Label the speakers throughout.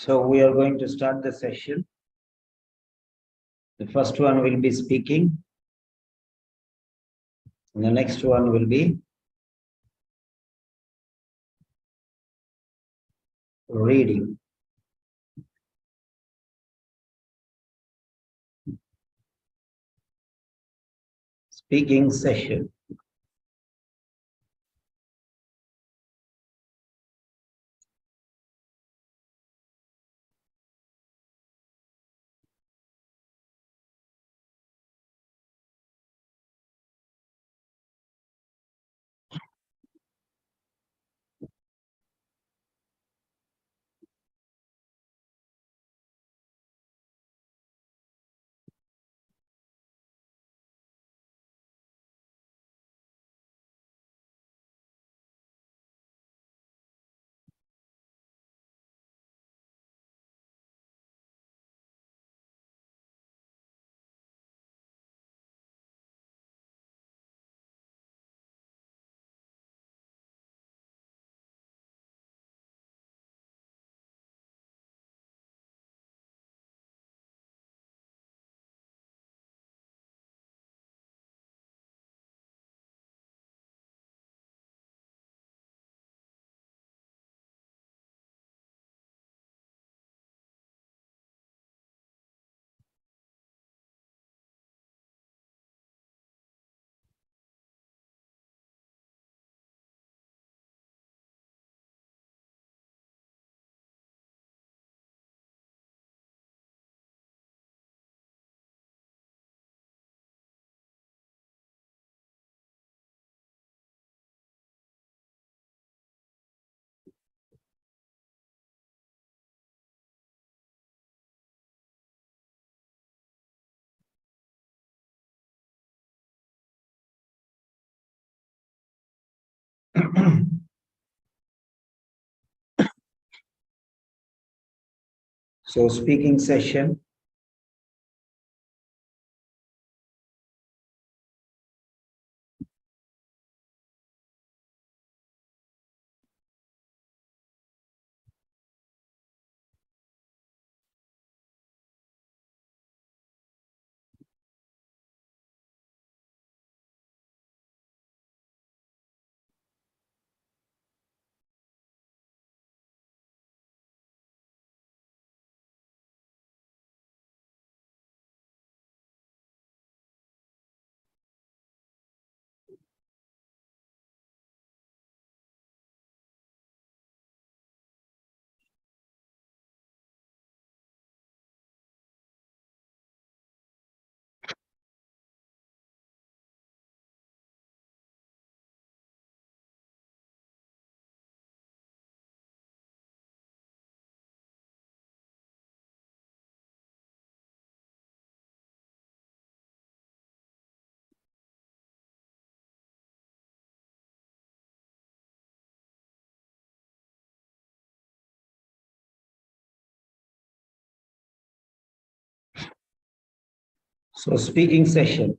Speaker 1: So we are going to start the session. The first one will be speaking. And the next one will be reading. Speaking session. So speaking session. So speaking session.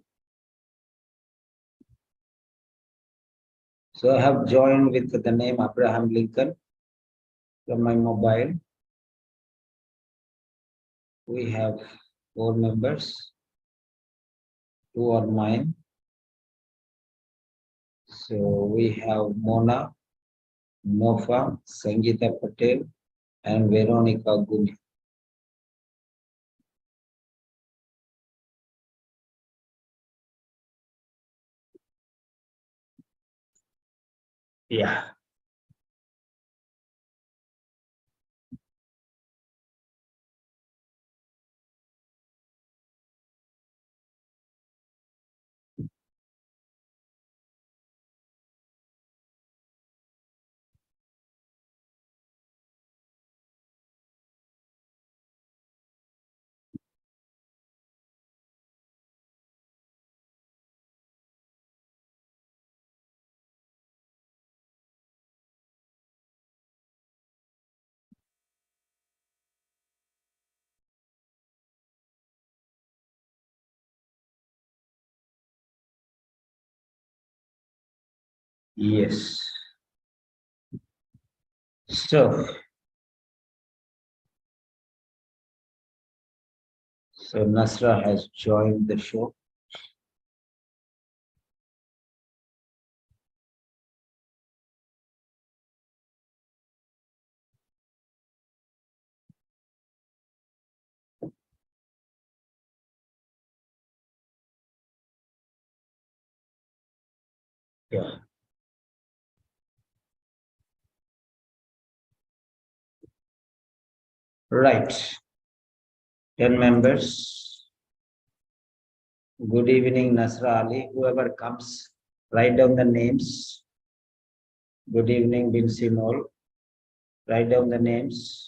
Speaker 1: So I have joined with the name Abraham Lincoln from my mobile. We have 4 members. 2 are mine. So we have Mona, Nofa, Sangeeta Patel, and Veronica Guni. Yeah. Yes. So So Nasra has joined the show. Yeah. Right. 10 members. Good evening, Nasra Ali. Whoever comes, write down the names. Good evening, Bin Simol. Write down the names.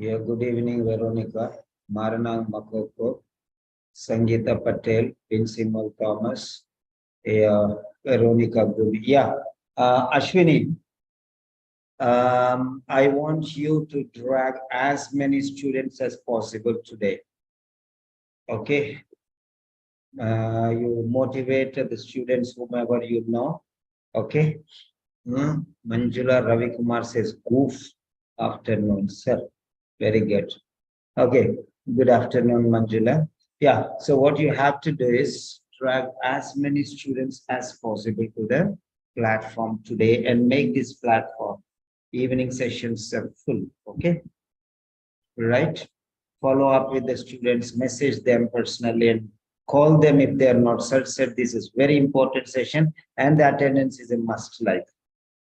Speaker 1: Yeah, good evening, Veronica. Maranang Makoko, Sangeeta Patel, Bin Simol Thomas, Veronica Gumi. Yeah, Ashwini, I want you to drag as many students as possible today. Okay. You motivate the students, whomever you know. Okay. Manjula Ravi Kumar says, goof afternoon, sir. Very good. Okay. Good afternoon, Manjula. Yeah. So what you have to do is drag as many students as possible to the platform today and make this platform evening sessions full. Okay. Right. Follow up with the students, message them personally and call them if they are not. Sir said this is very important session and the attendance is a must. Like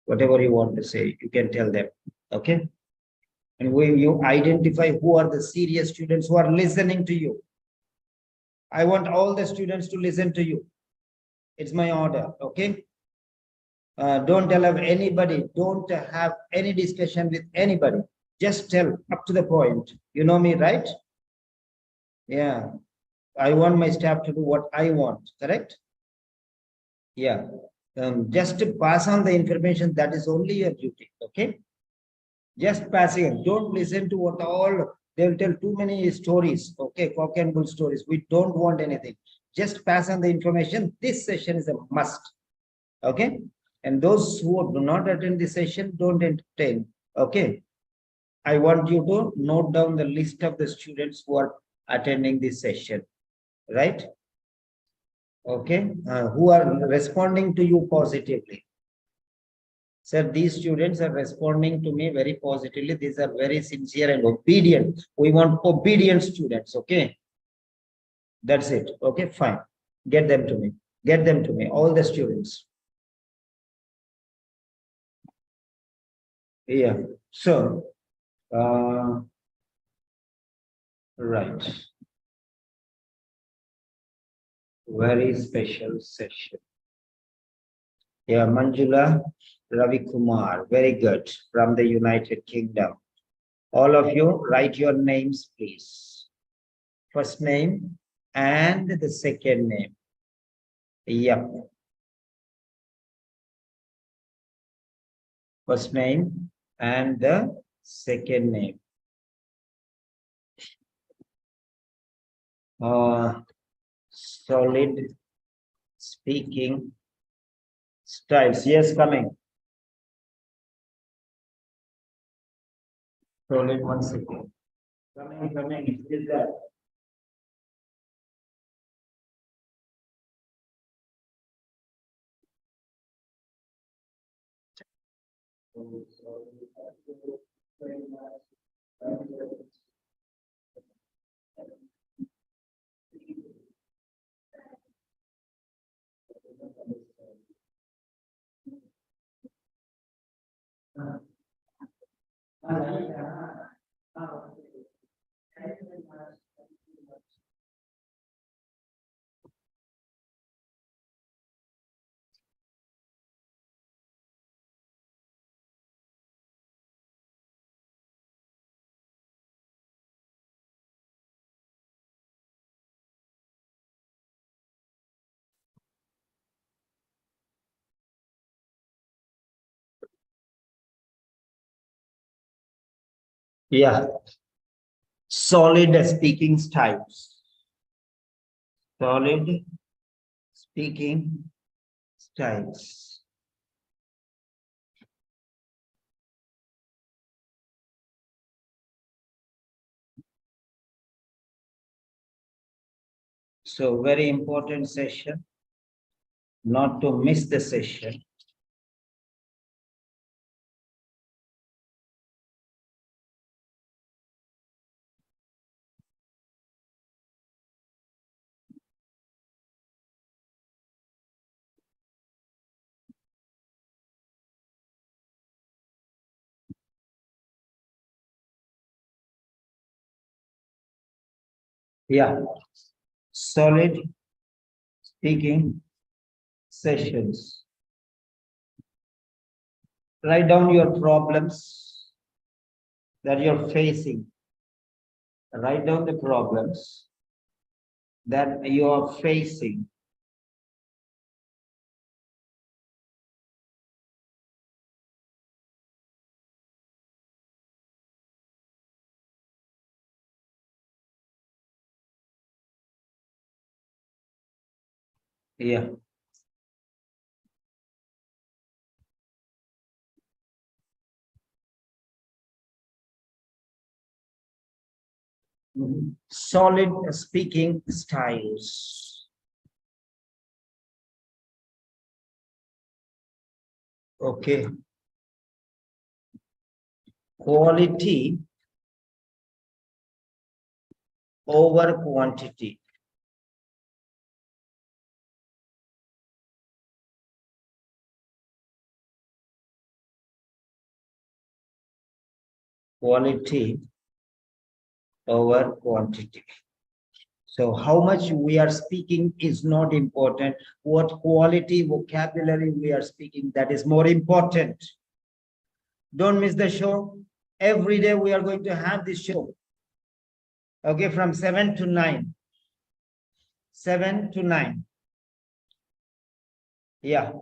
Speaker 1: whatever you want to say, you can tell them. Okay. And when you identify who are the serious students who are listening to you, I want all the students to listen to you. It's my order. Okay. Don't allow anybody, don't have any discussion with anybody. Just tell up to the point. You know me, right? Yeah. I want my staff to do what I want, correct? Yeah. Just to pass on the information, that is only your duty, okay? Just passing it. Don't listen to what all, they'll tell too many stories, okay? Cock and bull stories. We don't want anything. Just pass on the information. This session is a must, okay? And those who do not attend the session, don't entertain, okay? I want you to note down the list of the students who are attending this session, right? Okay, who are responding to you positively. Sir, these students are responding to me very positively. These are very sincere and obedient. We want obedient students, okay? That's it, okay, fine. Get them to me. Get them to me, all the students. Yeah, so, right. Very special session. Yeah, Manjula Ravi Kumar, very good, from the United Kingdom. All of you, write your names, please. First name and the second name. Yep. First name and the second name. Solid speaking styles. Yes, coming. Solid, 1 second. Coming. Is that? Yeah. Solid speaking styles. Solid speaking styles. So very important session, not to miss the session. Yeah, solid speaking sessions. Write down your problems that you're facing. Write down the problems that you are facing. Yeah. Solid speaking styles. Okay. Quality over quantity. Quality over quantity. So how much we are speaking is not important. What quality vocabulary we are speaking, that is more important. Don't miss the show. Every day we are going to have this show. Okay, from 7 to 9. 7 to 9. Yeah.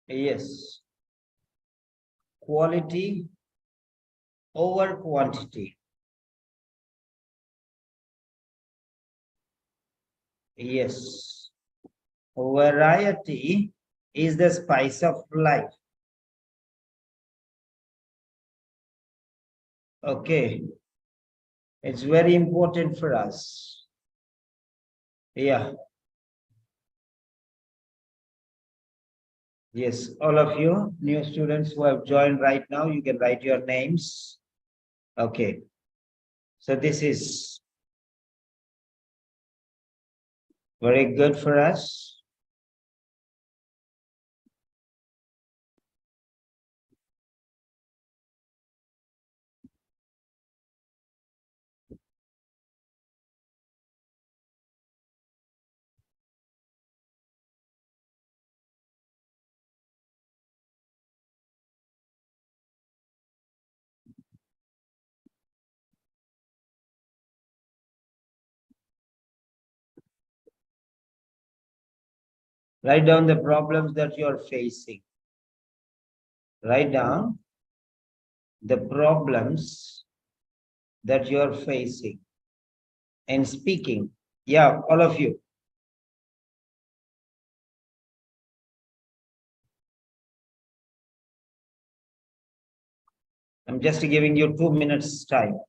Speaker 1: Yes. Quality over quantity. Yes. Variety is the spice of life. Okay. It's very important for us. Yeah. Yes. All of you new students who have joined right now, you can write your names. Okay. So this is very good for us. Write down the problems that you're facing. Write down the problems that you're facing and speaking. Yeah, all of you. I'm just giving you 2 minutes time.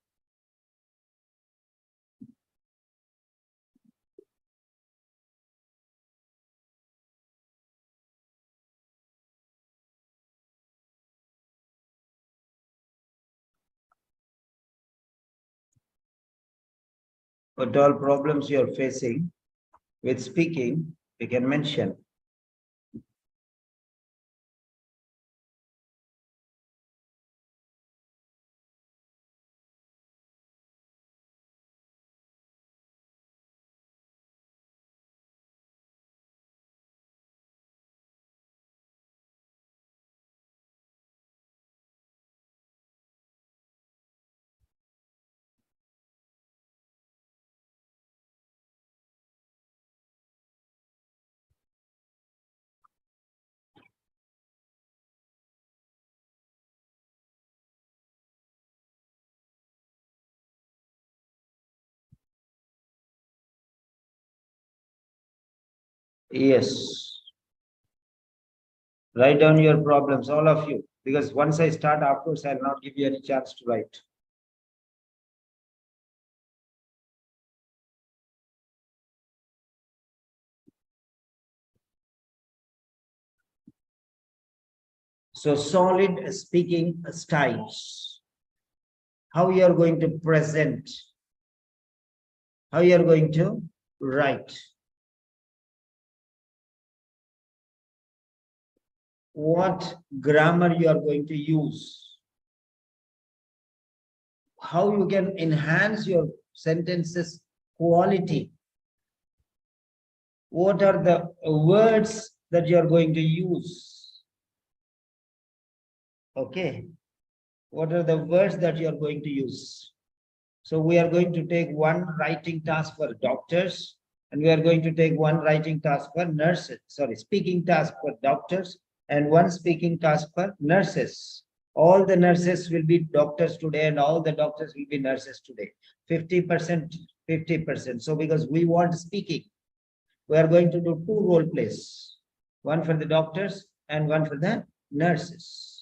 Speaker 1: What all problems you're facing with speaking, you can mention. Yes. Write down your problems, all of you, because once I start, afterwards, I'll not give you any chance to write. So solid speaking styles, how you are going to present, how you are going to write, what grammar you are going to use, how you can enhance your sentences quality, what are the words that you are going to use. Okay, what are the words that you are going to use? So we are going to take one writing task for doctors, and we are going to take one writing task for nurses, sorry, speaking task for doctors, and one speaking task for nurses. All the nurses will be doctors today, and all the doctors will be nurses today. 50%, 50%. So because we want speaking, we are going to do two role plays, one for the doctors and one for the nurses.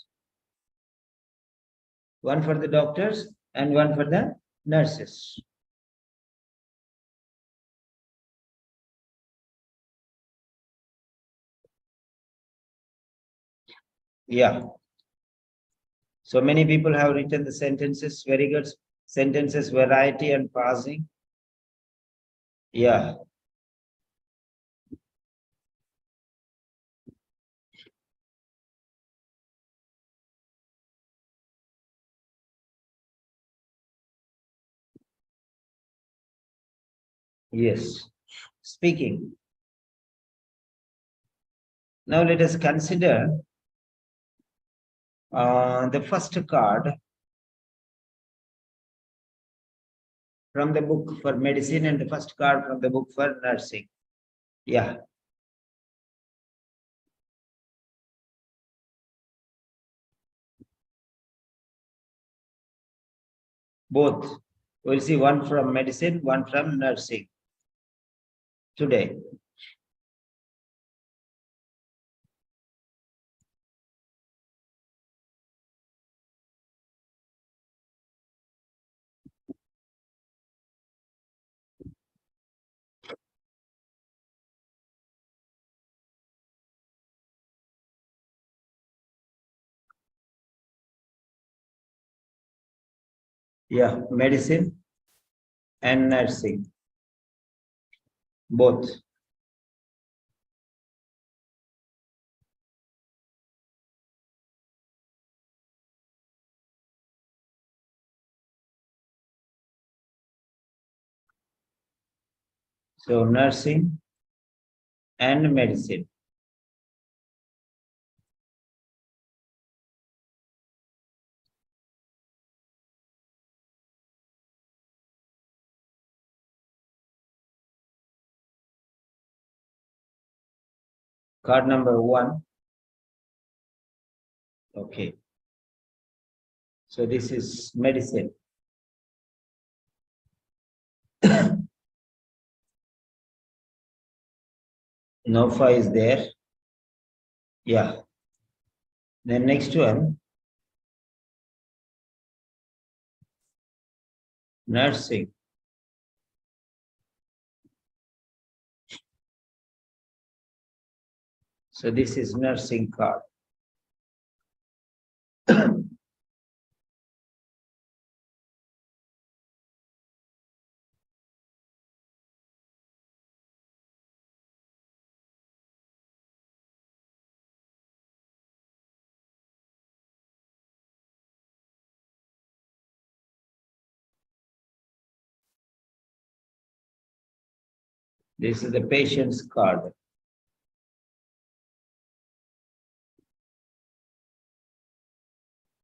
Speaker 1: One for the doctors and one for the nurses. Yeah. So many people have written the sentences, very good. Sentences, variety and parsing. Yeah. Yes. Speaking. Now let us consider the first card from the book for medicine and the first card from the book for nursing. Yeah. Both. We'll see one from medicine, one from nursing today. Yeah, medicine and nursing, both. So nursing and medicine. Card number one. Okay. So this is medicine. Nofa is there. Yeah. The next one, nursing. So this is nursing card. This is the patient's card.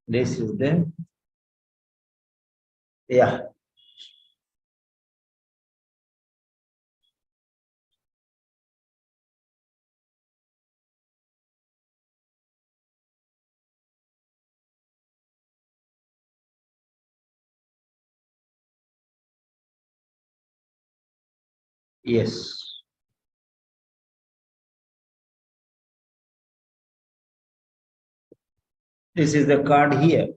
Speaker 1: This is the, yeah. Yes. This is the card here.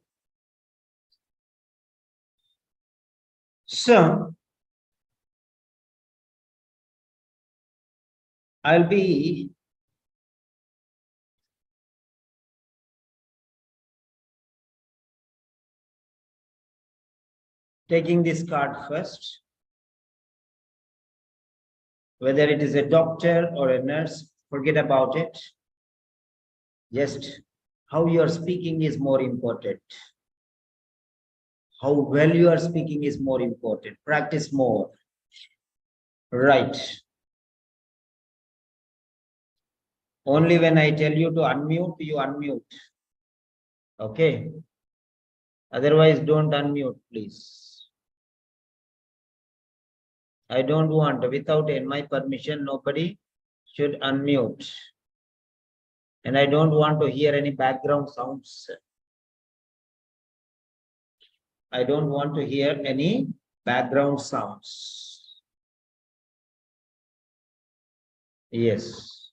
Speaker 1: So I'll be taking this card first. Whether it is a doctor or a nurse, forget about it. Just how you are speaking is more important. How well you are speaking is more important. Practice more. Right. Only when I tell you to unmute, you unmute. Okay. Otherwise, don't unmute, please. I don't want, without my permission, nobody should unmute. And I don't want to hear any background sounds. I don't want to hear any background sounds. Yes.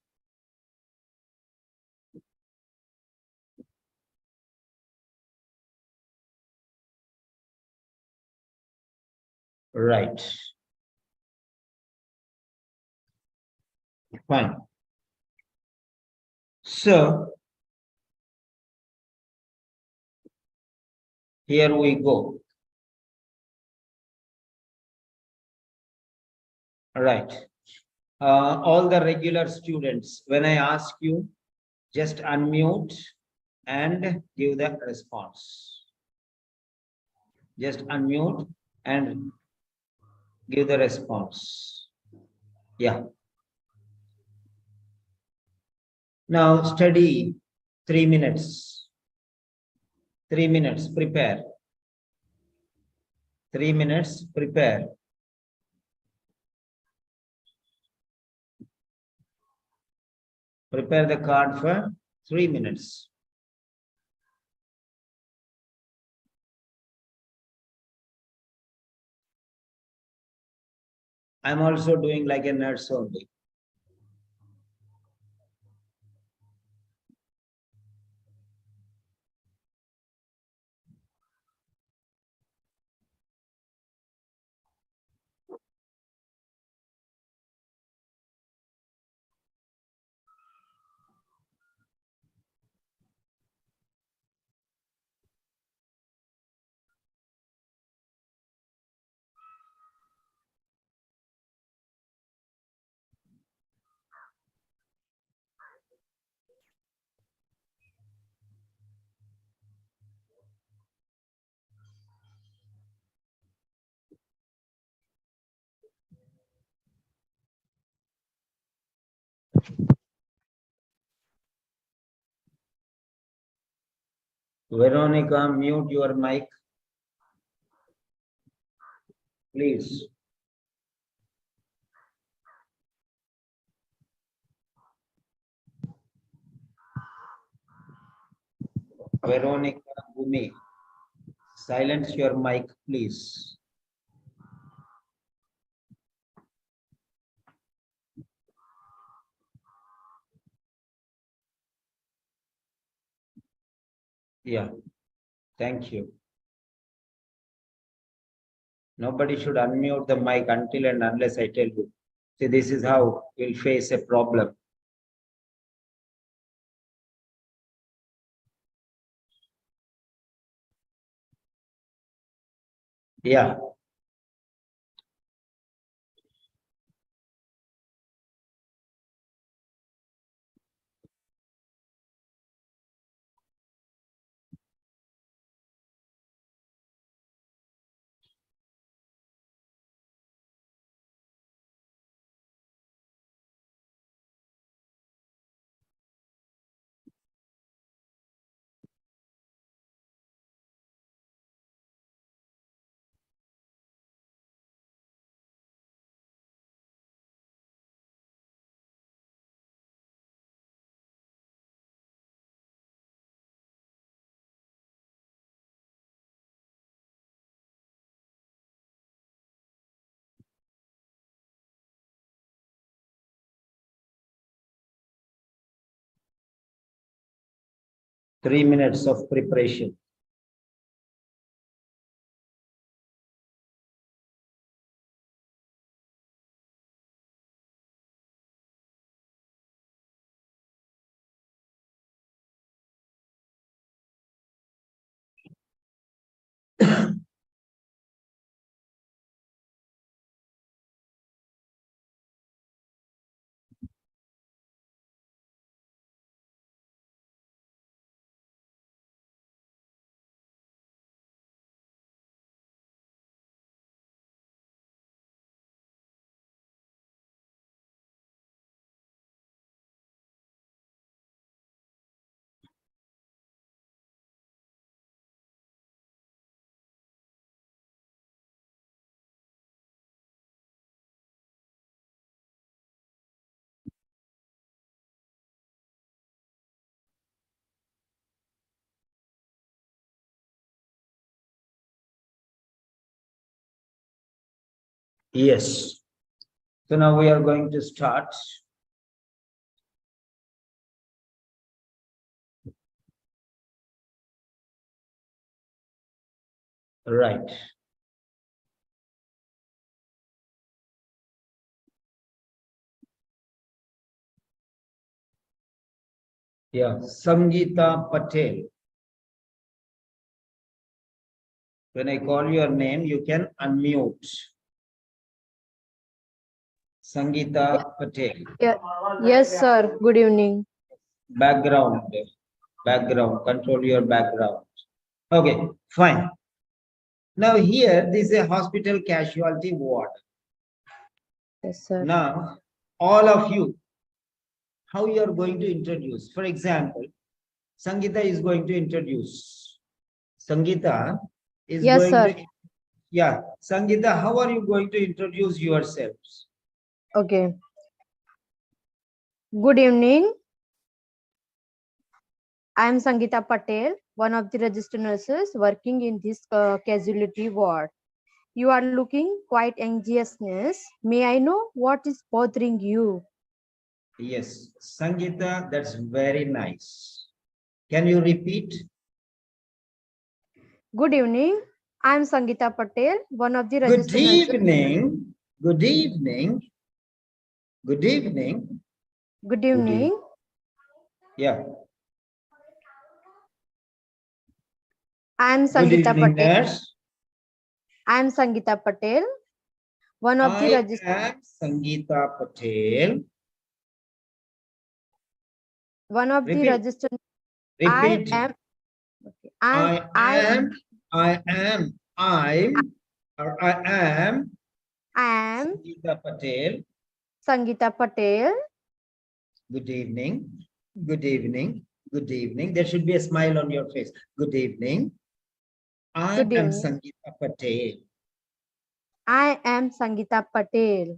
Speaker 1: Right. Fine. So here we go. Right. All the regular students, when I ask you, just unmute and give the response. Just unmute and give the response. Yeah. Now study 3 minutes. 3 minutes, prepare. 3 minutes, prepare. Prepare the card for 3 minutes. I'm also doing like a nurse only. Veronica, mute your mic, please. Veronica Bhumi, silence your mic, please. Yeah, thank you. Nobody should unmute the mic until and unless I tell you. See, this is how we'll face a problem. Yeah. 3 minutes of preparation. Yes. So now we are going to start. Right. Yeah, Sangeeta Patel. When I call your name, you can unmute. Sangeeta Patel.
Speaker 2: Yeah. Yes, sir. Good evening.
Speaker 1: Background. Control your background. Okay, fine. Now here, this is a hospital casualty ward.
Speaker 2: Yes, sir.
Speaker 1: Now, all of you, how you are going to introduce? For example, Sangeeta is going to introduce. Sangeeta is
Speaker 2: Yes,
Speaker 1: going
Speaker 2: sir.
Speaker 1: to, yeah. Sangeeta, how are you going to introduce yourselves?
Speaker 2: Okay. Good evening. I am Sangeeta Patel, one of the registered nurses working in this casualty ward. You are looking quite anxiousness. May I know what is bothering you?
Speaker 1: Yes, Sangeeta, that's very nice. Can you repeat?
Speaker 2: Good evening. I am Sangeeta Patel, one of the
Speaker 1: Good
Speaker 2: registered nurses.
Speaker 1: evening. Good evening. Good evening.
Speaker 2: Good evening.
Speaker 1: Yeah.
Speaker 2: I am
Speaker 1: Good
Speaker 2: Sangeeta
Speaker 1: evening,
Speaker 2: Patel.
Speaker 1: nurse.
Speaker 2: I am Sangeeta Patel, one of the
Speaker 1: I
Speaker 2: registered.
Speaker 1: am Sangeeta Patel.
Speaker 2: One of the
Speaker 1: Repeat.
Speaker 2: registered.
Speaker 1: Repeat.
Speaker 2: I am. Okay.
Speaker 1: I'm, I am Sangeeta Patel.
Speaker 2: Sangeeta Patel.
Speaker 1: Good evening. Good evening. Good evening. There should be a smile on your face. Good evening. I
Speaker 2: Good
Speaker 1: am
Speaker 2: evening.
Speaker 1: Sangeeta Patel.
Speaker 2: I am Sangeeta Patel,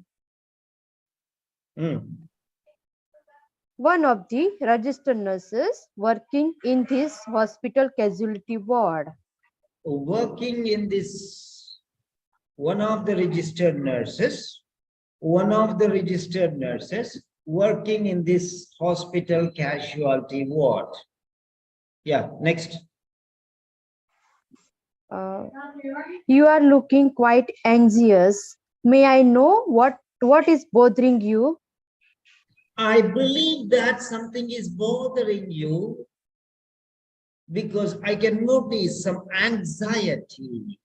Speaker 2: one of the registered nurses working in this hospital casualty ward.
Speaker 1: Working in this, one of the registered nurses working in this hospital casualty ward. Yeah, next.
Speaker 2: You are looking quite anxious. May I know what is bothering you?
Speaker 1: I believe that something is bothering you because I can notice some anxiety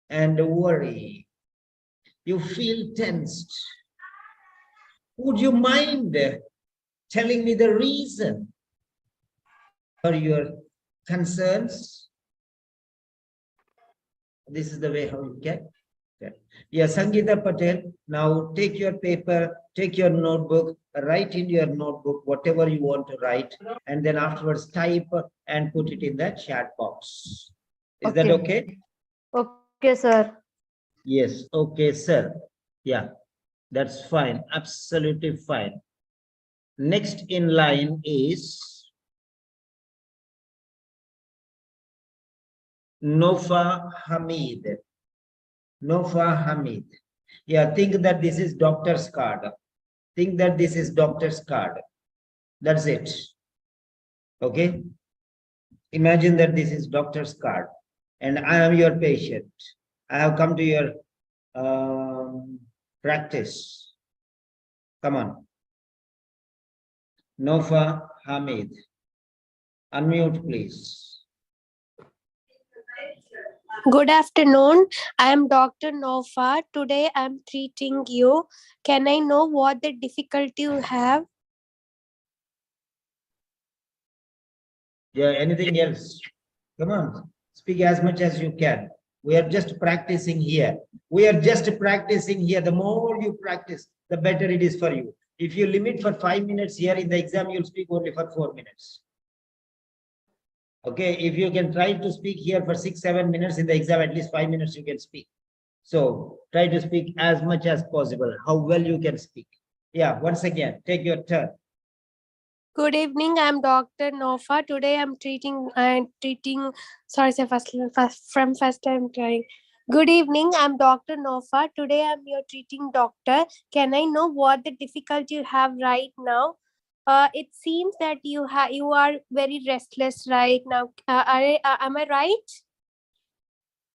Speaker 1: and worry. You feel tensed. Would you mind telling me the reason for your concerns? This is the way how you get. Yeah, Sangeeta Patel, now take your paper, take your notebook, write in your notebook whatever you want to write, and then afterwards type and put it in the chat box. Is that okay?
Speaker 2: Okay, sir.
Speaker 1: Yes, okay, sir. Yeah, that's fine. Absolutely fine. Next in line is Nofa Hamid. Nofa Hamid. Yeah, think that this is doctor's card. Think that this is doctor's card. That's it. Okay. Imagine that this is doctor's card and I am your patient. I have come to your practice. Come on. Nofa Hamid. Unmute, please.
Speaker 3: Good afternoon. I am Dr. Nofa. Today I am treating you. Can I know what the difficulty you have?
Speaker 1: Yeah, anything else? Come on, speak as much as you can. We are just practicing here. We are just practicing here. The more you practice, the better it is for you. If you limit for 5 minutes here in the exam, you'll speak only for 4 minutes. Okay, if you can try to speak here for 6-7 minutes in the exam, at least 5 minutes you can speak. So try to speak as much as possible, how well you can speak. Yeah, once again, take your turn.
Speaker 3: Good evening. I am Dr. Nofa. Today I am treating. Sorry, sir. First time trying. Good evening. I am Dr. Nofa. Today I am your treating doctor. Can I know what the difficulty you have right now? It seems that you are very restless right now. Am I right?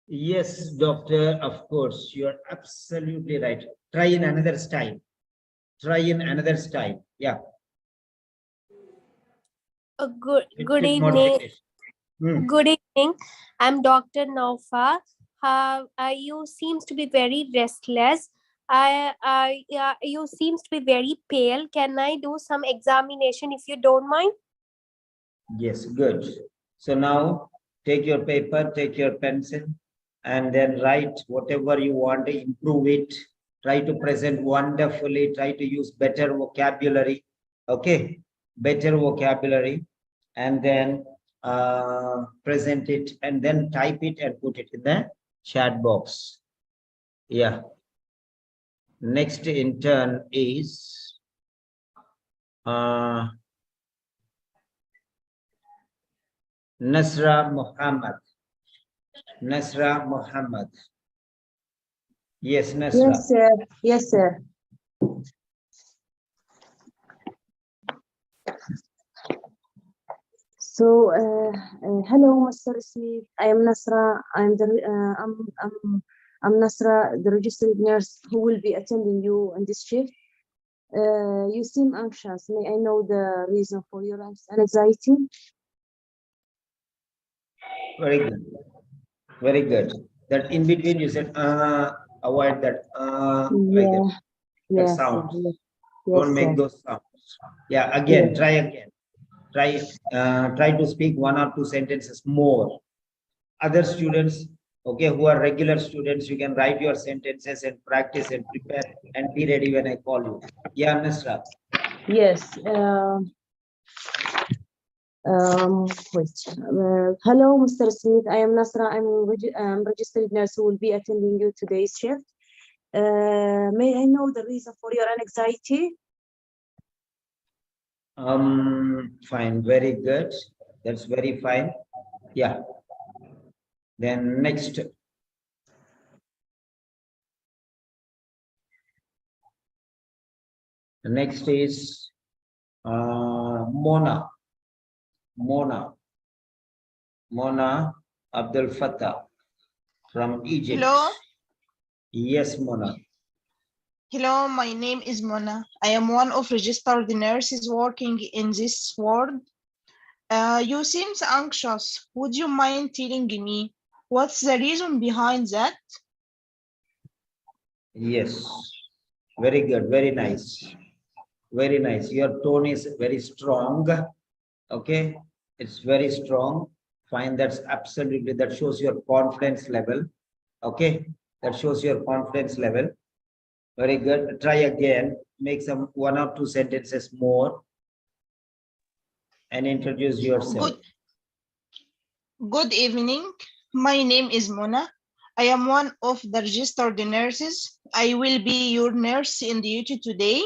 Speaker 1: Yes, doctor, of course, you're absolutely right. Try in another style. Try in another style. Yeah.
Speaker 3: Good
Speaker 1: With
Speaker 3: evening.
Speaker 1: modification. Hmm.
Speaker 3: Good evening. I'm Dr. Naufa. You seems to be very restless. You seems to be very pale. Can I do some examination if you don't mind?
Speaker 1: Yes, good. So now take your paper, take your pencil, and then write whatever you want to improve it. Try to present wonderfully. Try to use better vocabulary. Okay, better vocabulary, and then present it, and then type it and put it in the chat box. Yeah. Next in turn is Nasra Muhammad. Nasra Muhammad. Yes, Nasra.
Speaker 4: Yes, sir. Yes, sir. So, hello, Mr. Smith. I am Nasra. I'm Nasra, the registered nurse who will be attending you on this shift. You seem anxious. May I know the reason for your anxiety?
Speaker 1: Very good. Very good. That in between you said, avoid that, like that. That
Speaker 4: Yes,
Speaker 1: sound.
Speaker 4: yes,
Speaker 1: Don't make
Speaker 4: sir.
Speaker 1: those sounds. Yeah, again,
Speaker 4: Yes.
Speaker 1: try again. Try to speak 1 or 2 sentences more. Other students, okay, who are regular students, you can write your sentences and practice and prepare and be ready when I call you. Yeah, Nasra.
Speaker 4: Yes. Wait. Hello, Mr. Smith. I am Nasra. I'm registered nurse who will be attending you today's shift. May I know the reason for your anxiety?
Speaker 1: Fine, very good. That's very fine. Yeah. Then next. The next is Mona. Mona Abdul Fattah from Egypt.
Speaker 5: Hello.
Speaker 1: Yes, Mona.
Speaker 5: Hello, my name is Mona. I am one of registered nurses working in this ward. You seem anxious. Would you mind telling me what's the reason behind that?
Speaker 1: Yes, very good, very nice. Very nice. Your tone is very strong. Okay, it's very strong. Fine, that's absolutely, that shows your confidence level. Okay, that shows your confidence level. Very good. Try again. Make some 1 or 2 sentences more and introduce yourself.
Speaker 5: Good evening. My name is Mona. I am one of the registered nurses. I will be your nurse in duty today.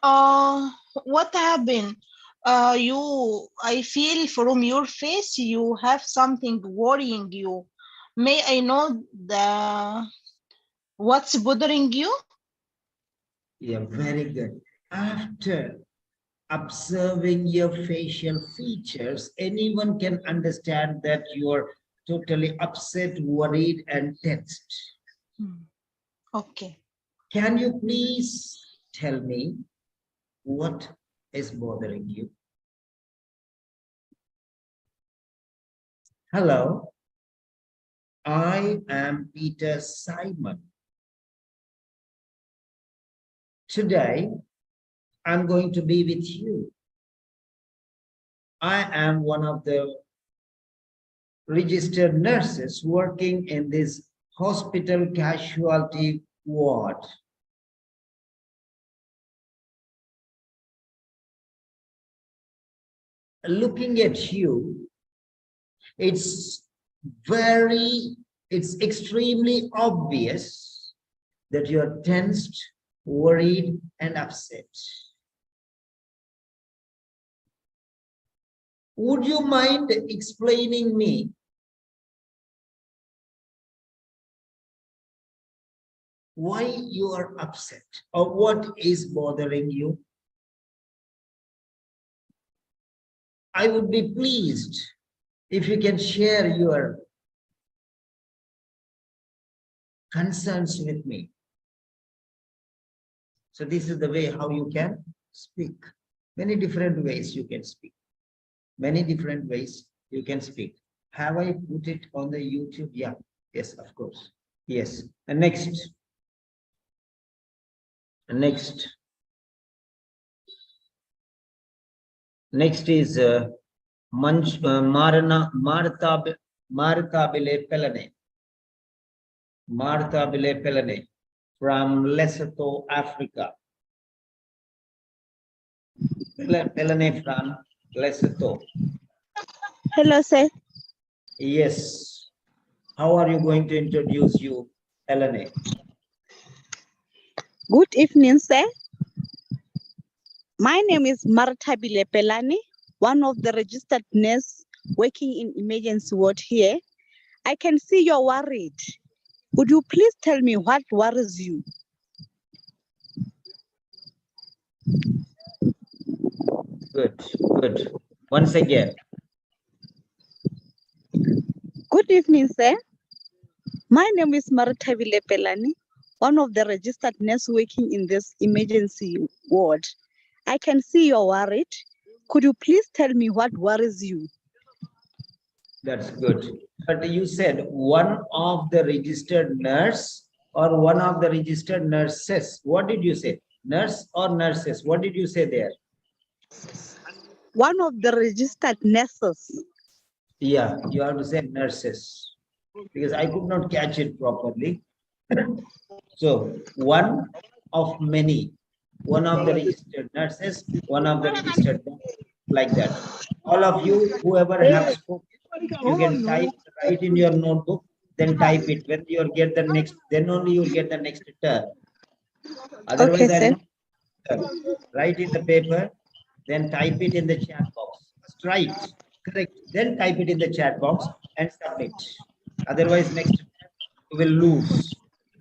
Speaker 5: What happened? I feel from your face you have something worrying you. May I know what's bothering you?
Speaker 1: Yeah, very good. observing your facial features, anyone can understand that you're totally upset, worried, and tensed.
Speaker 5: Okay.
Speaker 1: Can you please tell me what is bothering you? Hello, I am Peter Simon. Today, I'm going to be with you. I am one of the registered nurses working in this hospital casualty ward. Looking at you, it's extremely obvious that you're tensed, worried, and upset. Would you mind explaining me why you are upset or what is bothering you? I would be pleased if you can share your concerns with me. So this is the way how you can speak. Many different ways you can speak. Many different ways you can speak. Have I put it on the YouTube? Yeah. Yes, of course. Yes. And next. Next is Martha Bile Pelane from Lesotho, Africa. Pelane from Lesotho.
Speaker 6: Hello, sir.
Speaker 1: Yes. How are you going to introduce you, Pelane?
Speaker 6: Good evening, sir. My name is Martha Bile Pelani, one of the registered nurses working in emergency ward here. I can see you're worried. Would you please tell me what worries you?
Speaker 1: Good, good. Once again.
Speaker 6: Good evening, sir. My name is Martha Bile Pelani, one of the registered nurses working in this emergency ward. I can see you're worried. Could you please tell me what worries you?
Speaker 1: That's good. But you said one of the registered nurse or one of the registered nurses. What did you say? Nurse or nurses? What did you say there?
Speaker 6: One of the registered nurses.
Speaker 1: Yeah, you have to say nurses because I could not catch it properly. So one of many, one of the registered nurses, one of the registered nurses, like that. All of you, whoever have spoken, you can write in your notebook, then type it. When you get the next, then only you get the next turn. Otherwise,
Speaker 6: Okay,
Speaker 1: write in the paper, then type it in the chat box. Just write, correct. Then type it in the chat box and submit. Otherwise, next you will lose.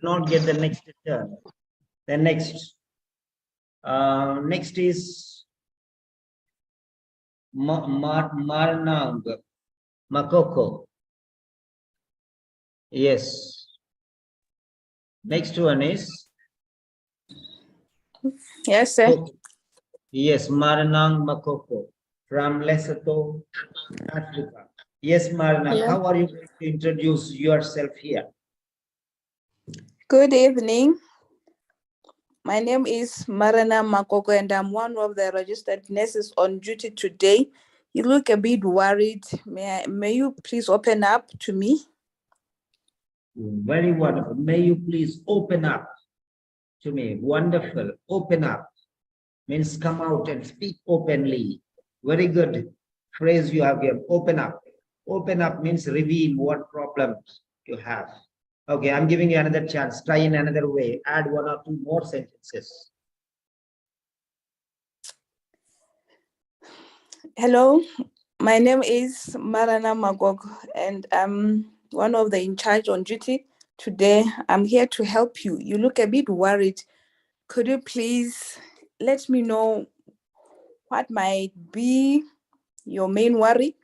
Speaker 1: Not get the next turn. Then next is Marnang Makoko. Yes. Next one is
Speaker 6: Yes, sir.
Speaker 1: yes, Marnang Makoko from Lesotho, Africa. Yes, Marnang,
Speaker 6: Yeah.
Speaker 1: how are you going to introduce yourself here?
Speaker 6: Good evening. My name is Marana Makoko and I'm one of the registered nurses on duty today. You look a bit worried. May you please open up to me?
Speaker 1: Very wonderful. May you please open up to me. Wonderful. Open up means come out and speak openly. Very good phrase you have here. Open up. Open up means reveal what problems you have. Okay, I'm giving you another chance. Try in another way. Add one or two more sentences.
Speaker 6: Hello, my name is Marana Magog and I'm one of the in charge on duty today. I'm here to help you. You look a bit worried. Could you please let me know
Speaker 7: What might be your main worry?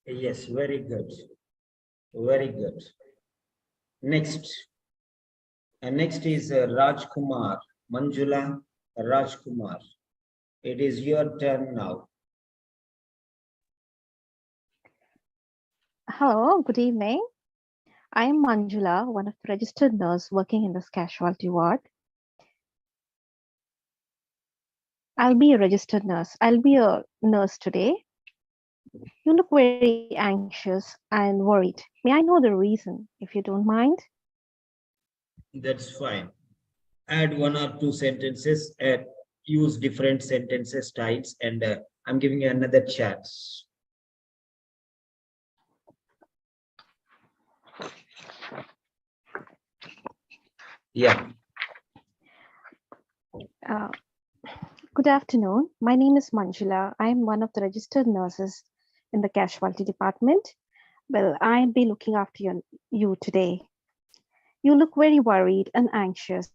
Speaker 1: Yes, very good. Very good. Next. And next is Rajkumar, Manjula Rajkumar. It is your turn now.
Speaker 8: Hello, good evening. I am Manjula, one of the registered nurse working in this casualty ward. I'll be a registered nurse. I'll be a nurse today. You look very anxious and worried. May I know the reason, if you don't mind?
Speaker 1: That's fine. Add one or two sentences and use different sentences styles, and I'm giving you another chance. Yeah.
Speaker 8: Good afternoon. My name is Manjula. I am one of the registered nurses in the casualty department. Well, I'll be looking after you today. You look very worried and anxious.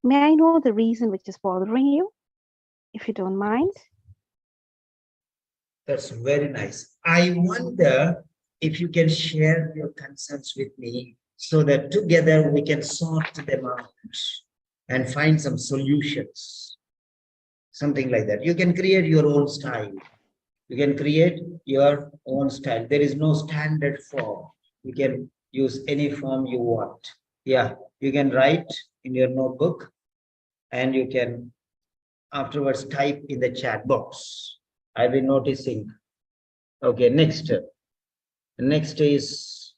Speaker 8: May I know the reason which is bothering you, if you don't mind?
Speaker 1: That's very nice. I wonder if you can share your concerns with me so that together we can sort them out and find some solutions. Something like that. You can create your own style. You can create your own style. There is no standard form. You can use any form you want. Yeah, you can write in your notebook and you can afterwards type in the chat box. I've been noticing. Okay, next. Next is,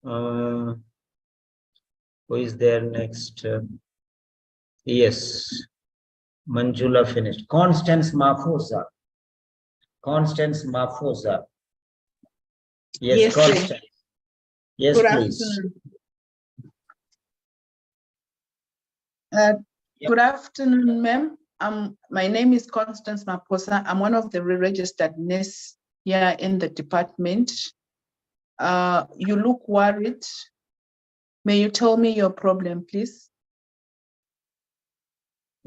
Speaker 1: who is there next? Yes, Manjula finished. Constance Mafosa. Constance Mafosa. Yes,
Speaker 5: Yes, sir.
Speaker 1: Constance. Yes,
Speaker 9: Good
Speaker 1: please.
Speaker 9: afternoon.
Speaker 1: Yep.
Speaker 9: Good afternoon, ma'am. My name is Constance Maposa. I'm one of the registered nurses here in the department. You look worried. May you tell me your problem, please?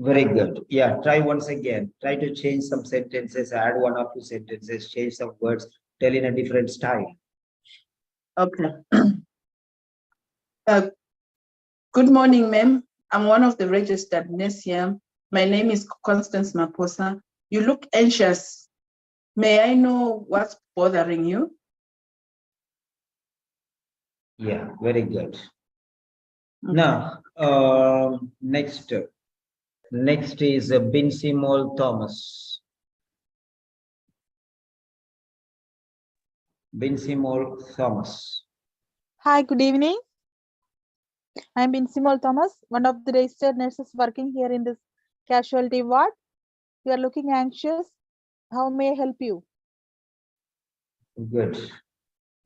Speaker 1: Very good. Yeah, try once again. Try to change some sentences, add one or two sentences, change some words, tell in a different style.
Speaker 9: Okay. Good morning, ma'am. I'm one of the registered nurses here. My name is Constance Maposa. You look anxious. May I know what's bothering you?
Speaker 1: Yeah, very good.
Speaker 9: Okay.
Speaker 1: Now, next is Binsimol Thomas. Binsimol Thomas.
Speaker 10: Hi, good evening. I'm Binsimol Thomas, one of the registered nurses working here in this casualty ward. You are looking anxious. How may I help you?
Speaker 1: Good,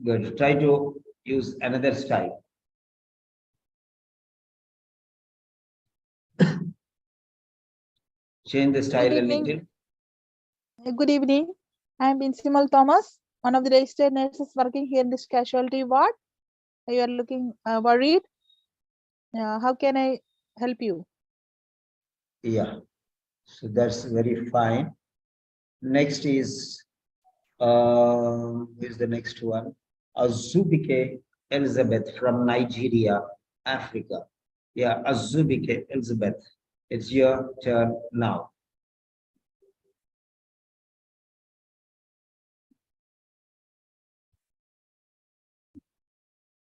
Speaker 1: good. Try to use another style. Change the style a little.
Speaker 10: Good evening. I'm Binsimol Thomas, one of the registered nurses working here in this casualty ward. You are looking worried. How can I help you?
Speaker 1: Yeah, so that's very fine. Next is the next one? Azubike Elizabeth from Nigeria, Africa. Yeah, Azubike Elizabeth. It's your turn now.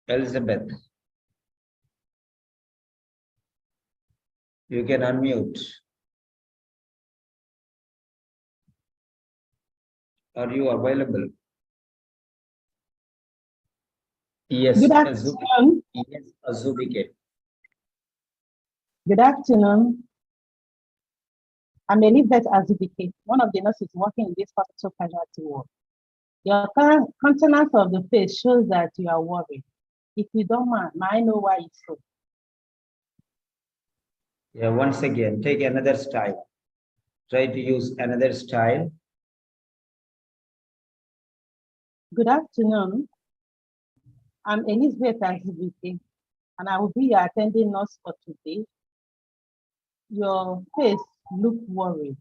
Speaker 1: Elizabeth. You can unmute. Are you available? Yes,
Speaker 11: Good
Speaker 1: Azubike.
Speaker 11: afternoon.
Speaker 1: Yes, Azubike.
Speaker 11: Good afternoon. I'm Elizabeth Azubike, one of the nurses working in this hospital casualty ward. Your countenance of the face shows that you are worried. If you don't mind, may I know why it's so?
Speaker 1: Yeah, once again, take another style. Try to use another style.
Speaker 11: Good afternoon. I'm Elizabeth Azubike, and I will be your attending nurse for today. Your face look worried.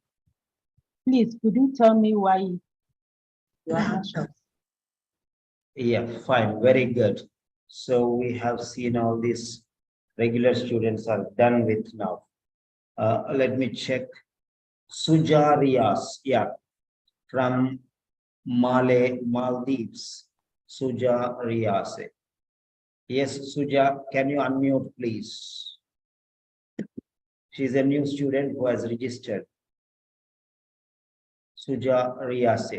Speaker 11: Please, could you tell me why you are anxious?
Speaker 1: Yeah, fine, very good. So we have seen all these regular students are done with now. Let me check. Suja Rias, yeah, from Maldives. Suja Rias. Yes, Suja, can you unmute, please? She's a new student who has registered. Suja Rias.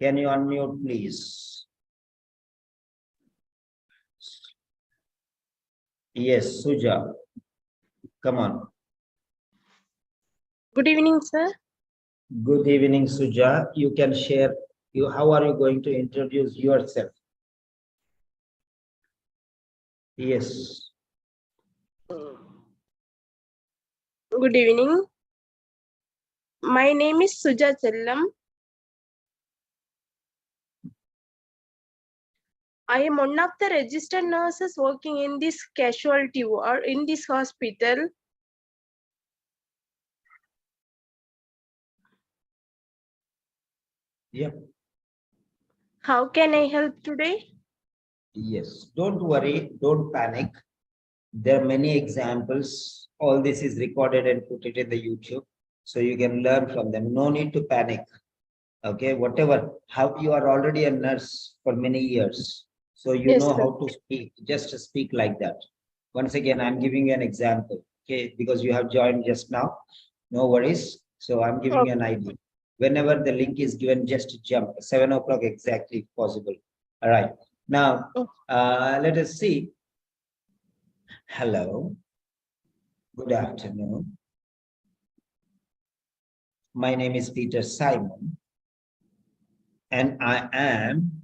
Speaker 1: Can you unmute, please? Yes, Suja. Come on.
Speaker 3: Good evening, sir.
Speaker 1: Good evening, Suja. You can share. How are you going to introduce yourself? Yes.
Speaker 3: Good evening. My name is Suja Chellam. I am one of the registered nurses working in this casualty ward in this hospital.
Speaker 1: Yeah.
Speaker 3: How can I help today?
Speaker 1: Yes. Don't worry. Don't panic. There are many examples. All this is recorded and put it in the YouTube, so you can learn from them. No need to panic. Okay, whatever. How you are already a nurse for many years, so you
Speaker 3: Yes,
Speaker 1: know
Speaker 3: sir.
Speaker 1: how to speak. Just to speak like that. Once again, I'm giving you an example. Okay, because you have joined just now. No worries. So I'm giving you an idea. Whenever the link is given, just jump. 7 o'clock exactly if possible. All right. Now, let us see. Hello. Good afternoon. My name is Peter Simon, and I am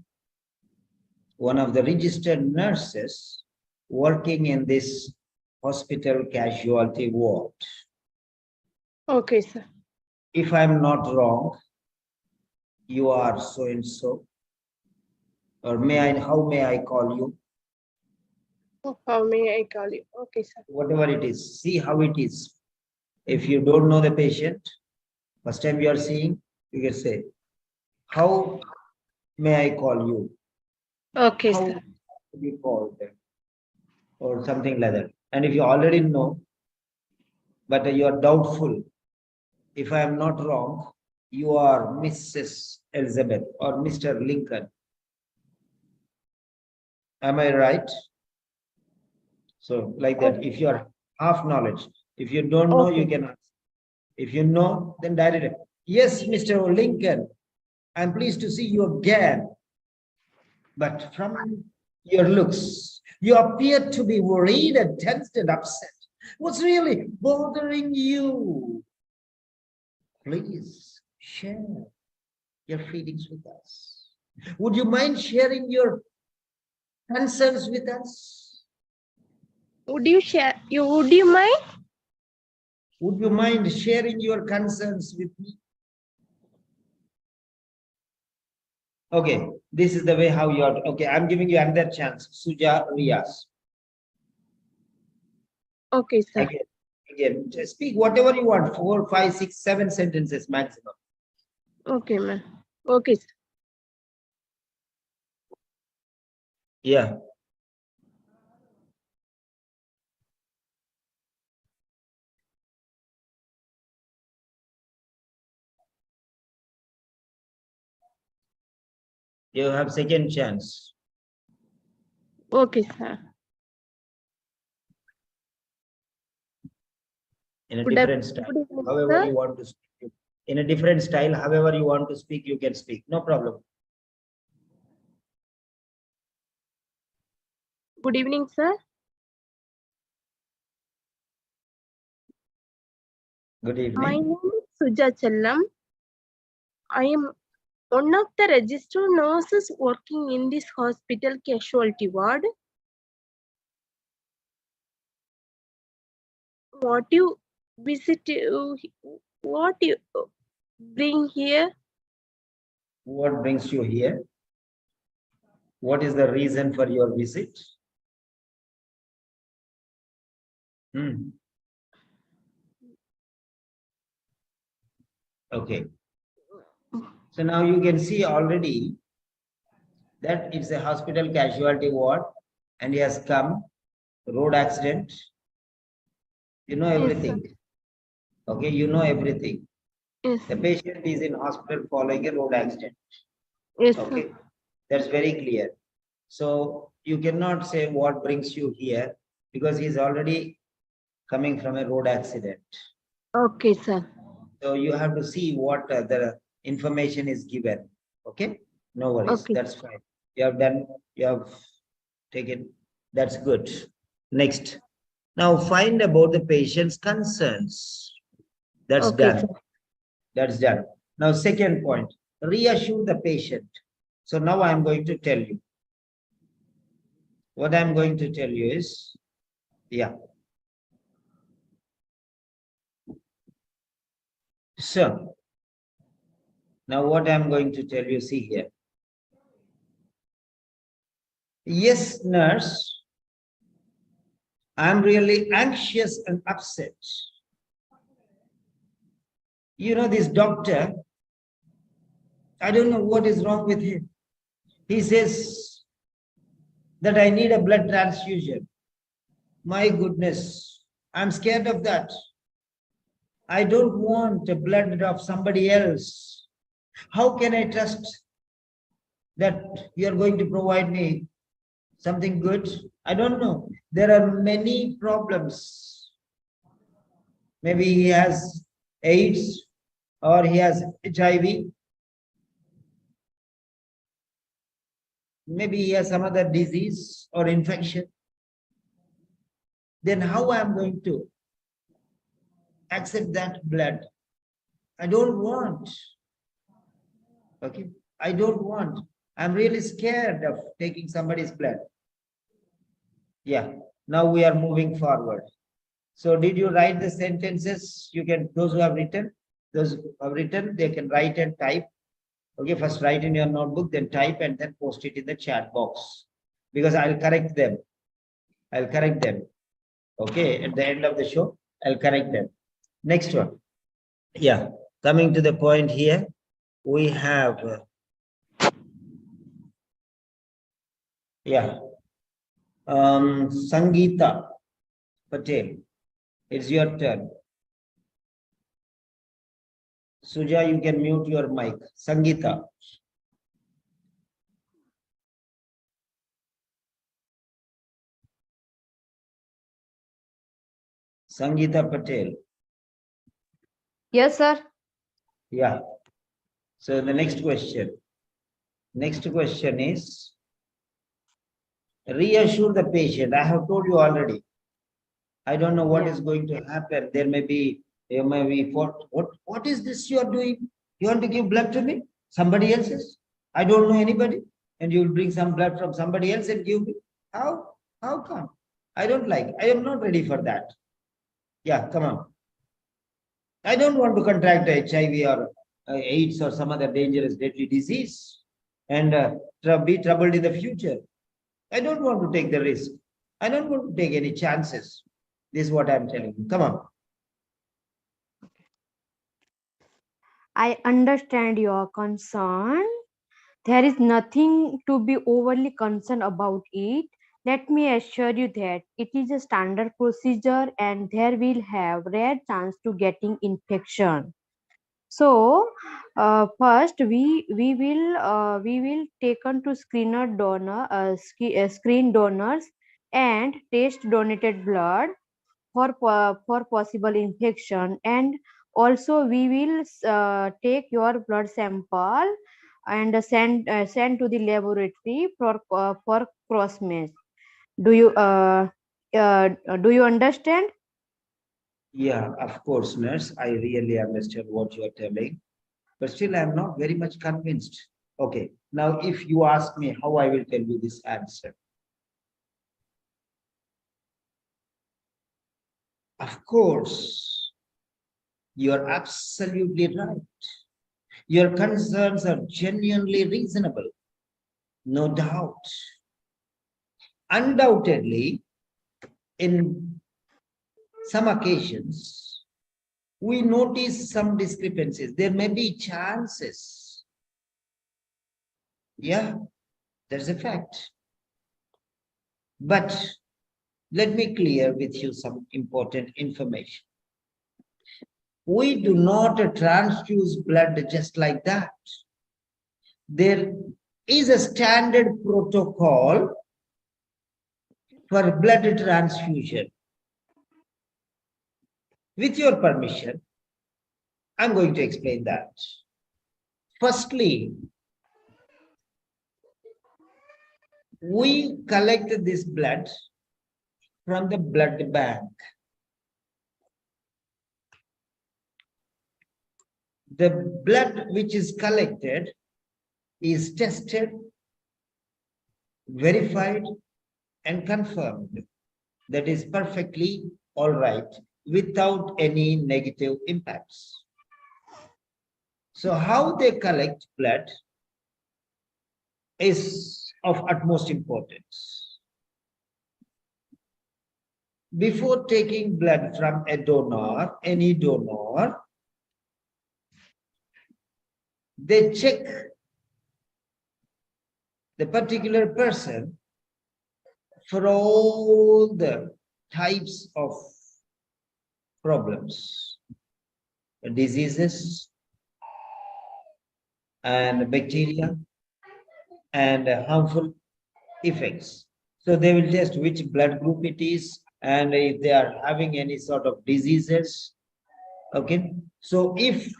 Speaker 1: one of the registered nurses working in this hospital casualty ward.
Speaker 3: Okay, sir.
Speaker 1: If I'm not wrong, you are so and so, or how may I call you?
Speaker 3: How may I call you? Okay, sir.
Speaker 1: Whatever it is, see how it is. If you don't know the patient, first time you are seeing, you can say, how may I call you?
Speaker 3: Okay,
Speaker 1: How
Speaker 3: sir.
Speaker 1: to be called them? Or something like that. And if you already know, but you are doubtful, if I am not wrong, you are Mrs. Elizabeth or Mr. Lincoln. Am I right? So like that, if you are half knowledge, if you don't know, you can ask. If you know, then direct. Yes, Mr. Lincoln, I'm pleased to see you again. But from your looks, you appear to be worried and tensed and upset. What's really bothering you? Please share your feelings with us. Would you mind sharing your concerns with us?
Speaker 3: Would you mind?
Speaker 1: Would you mind sharing your concerns with me? Okay, this is the way how you are. Okay, I'm giving you another chance. Suja Rias.
Speaker 3: Okay, sir.
Speaker 1: Again, just speak whatever you want. 4, 5, 6, 7 sentences maximum.
Speaker 3: Okay, ma'am. Okay, sir.
Speaker 1: Yeah. You have second chance.
Speaker 3: Okay, sir.
Speaker 1: In a
Speaker 3: Good
Speaker 1: different
Speaker 3: evening,
Speaker 1: style, however
Speaker 3: sir.
Speaker 1: you want to speak. In a different style, however you want to speak, you can speak. No problem.
Speaker 3: Good evening, sir.
Speaker 1: Good
Speaker 3: My
Speaker 1: evening.
Speaker 3: name is Suja Chellam. I am one of the registered nurses working in this hospital casualty ward. What you bring here?
Speaker 1: What brings you here? What is the reason for your visit? Okay. So now you can see already that it's a hospital casualty ward and he has come, road accident. You know everything. Okay, you know everything.
Speaker 3: Yes.
Speaker 1: The patient is in hospital following a road accident.
Speaker 3: Yes.
Speaker 1: Okay, that's very clear. So you cannot say what brings you here because he's already coming from a road accident.
Speaker 3: Okay, sir.
Speaker 1: So you have to see what the information is given. Okay, no worries.
Speaker 3: Okay.
Speaker 1: That's fine. You have done, you have taken, that's good. Next. Now find about the patient's concerns. That's
Speaker 3: Okay,
Speaker 1: done.
Speaker 3: sir.
Speaker 1: That's done. Now, second point, reassure the patient. So now I'm going to tell you. What I'm going to tell you is, yeah. So now what I'm going to tell you, see here. Yes, nurse, I'm really anxious and upset. You know, this doctor, I don't know what is wrong with him. He says that I need a blood transfusion. My goodness, I'm scared of that. I don't want the blood of somebody else. How can I trust that you are going to provide me something good? I don't know. There are many problems. Maybe he has AIDS or he has HIV. Maybe he has some other disease or infection. Then how I am going to accept that blood? I don't want. Okay, I don't want. I'm really scared of taking somebody's blood. Yeah, now we are moving forward. So did you write the sentences? You can, those who have written, they can write and type. Okay, first write in your notebook, then type and then post it in the chat box. Because I'll correct them. I'll correct them. Okay, at the end of the show, I'll correct them. Next one. Yeah, coming to the point here, we have, Sangeeta Patel, it's your turn. Suja, you can mute your mic. Sangeeta. Sangeeta Patel.
Speaker 2: Yes, sir.
Speaker 1: Yeah. So the next question. Next question is, reassure the patient. I have told you already. I don't know what is going to happen. There may be, what is this you are doing? You want to give blood to me? Somebody else's? I don't know anybody. And you will bring some blood from somebody else and give me? How? How come? I don't like, I am not ready for that. Yeah, come on. I don't want to contract HIV or AIDS or some other dangerous deadly disease and be troubled in the future. I don't want to take the risk. I don't want to take any chances. This is what I'm telling you. Come on.
Speaker 2: I understand your concern. There is nothing to be overly concerned about it. Let me assure you that it is a standard procedure and there will have rare chance to getting infection. So first we will taken to screener donor screen donors and test donated blood for possible infection, and also we will take your blood sample and send to the laboratory for cross match. Do you understand?
Speaker 1: Yeah, of course, nurse. I really understand what you are telling, but still I'm not very much convinced. Okay, now if you ask me how I will tell you this answer. Of course, you're absolutely right. Your concerns are genuinely reasonable. No doubt. Undoubtedly, in some occasions, we notice some discrepancies. There may be chances. Yeah, that's a fact. But let me clear with you some important information. We do not transfuse blood just like that. There is a standard protocol for blood transfusion. With your permission, I'm going to explain that. Firstly, we collect this blood from the blood bank. The blood which is collected is tested, verified, and confirmed. That is perfectly all right without any negative impacts. So how they collect blood is of utmost importance. Before taking blood from a donor, any donor, they check the particular person for all the types of problems, diseases, and bacteria, and harmful effects. So they will test which blood group it is, and if they are having any sort of diseases. Okay, so if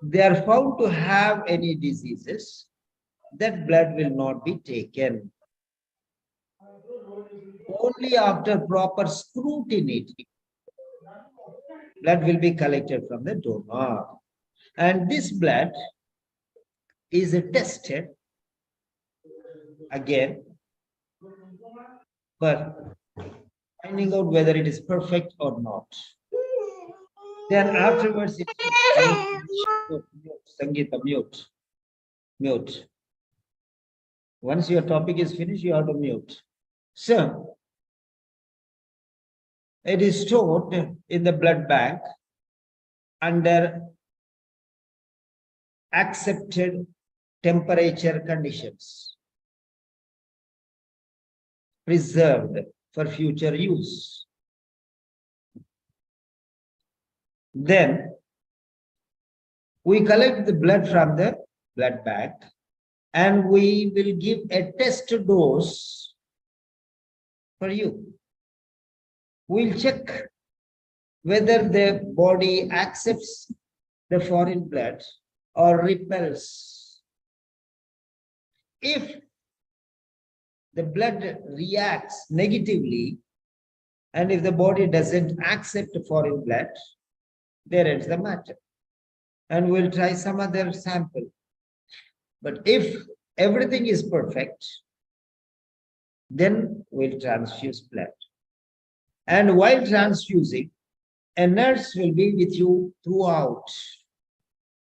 Speaker 1: they are found to have any diseases, that blood will not be taken. Only after proper scrutiny, blood will be collected from the donor. And this blood is tested again for finding out whether it is perfect or not. Then afterwards, Sangeeta, mute. Once your topic is finished, you have to mute. So, it is stored in the blood bank under accepted temperature conditions, preserved for future use. Then we collect the blood from the blood bank and we will give a test dose for you. We'll check whether the body accepts the foreign blood or repels. If the blood reacts negatively, and if the body doesn't accept foreign blood, there ends the matter. And we'll try some other sample. But if everything is perfect, then we'll transfuse blood. And while transfusing, a nurse will be with you throughout,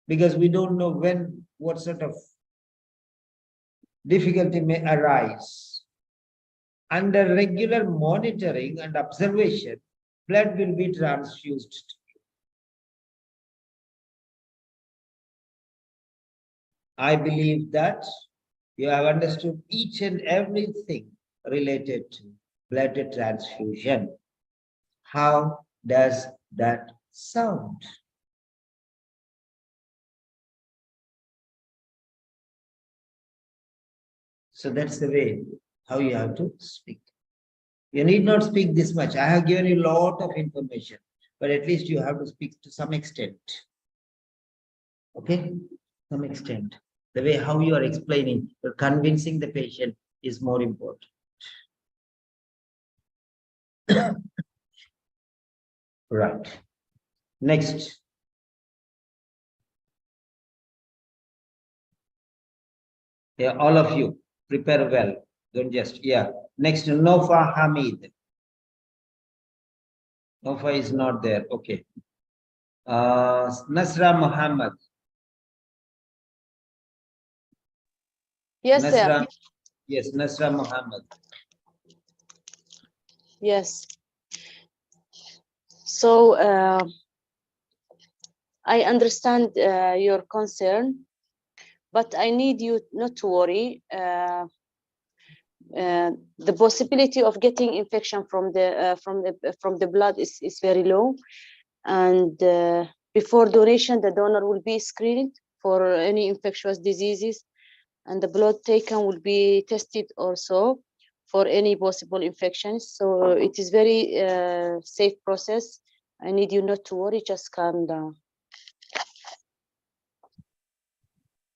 Speaker 1: because we don't know when, what sort of difficulty may arise. Under regular monitoring and observation, blood will be transfused. I believe that you have understood each and everything related to blood transfusion. How does that sound? So that's the way how you have to speak. You need not speak this much. I have given you a lot of information, but at least you have to speak to some extent. Okay, some extent. The way how you are explaining, you're convincing the patient is more important. Right. Next. Yeah, all of you prepare well. Don't just, yeah. Next, Nofa Hamid. Nofa is not there. Okay. Nasra Muhammad.
Speaker 4: Yes,
Speaker 1: Nasra,
Speaker 4: sir.
Speaker 1: yes, Nasra Muhammad.
Speaker 4: Yes. So I understand your concern, but I need you not to worry. The possibility of getting infection from the blood is very low, and before donation, the donor will be screened for any infectious diseases, and the blood taken will be tested also for any possible infections. So it is very safe process. I need you not to worry, just calm down.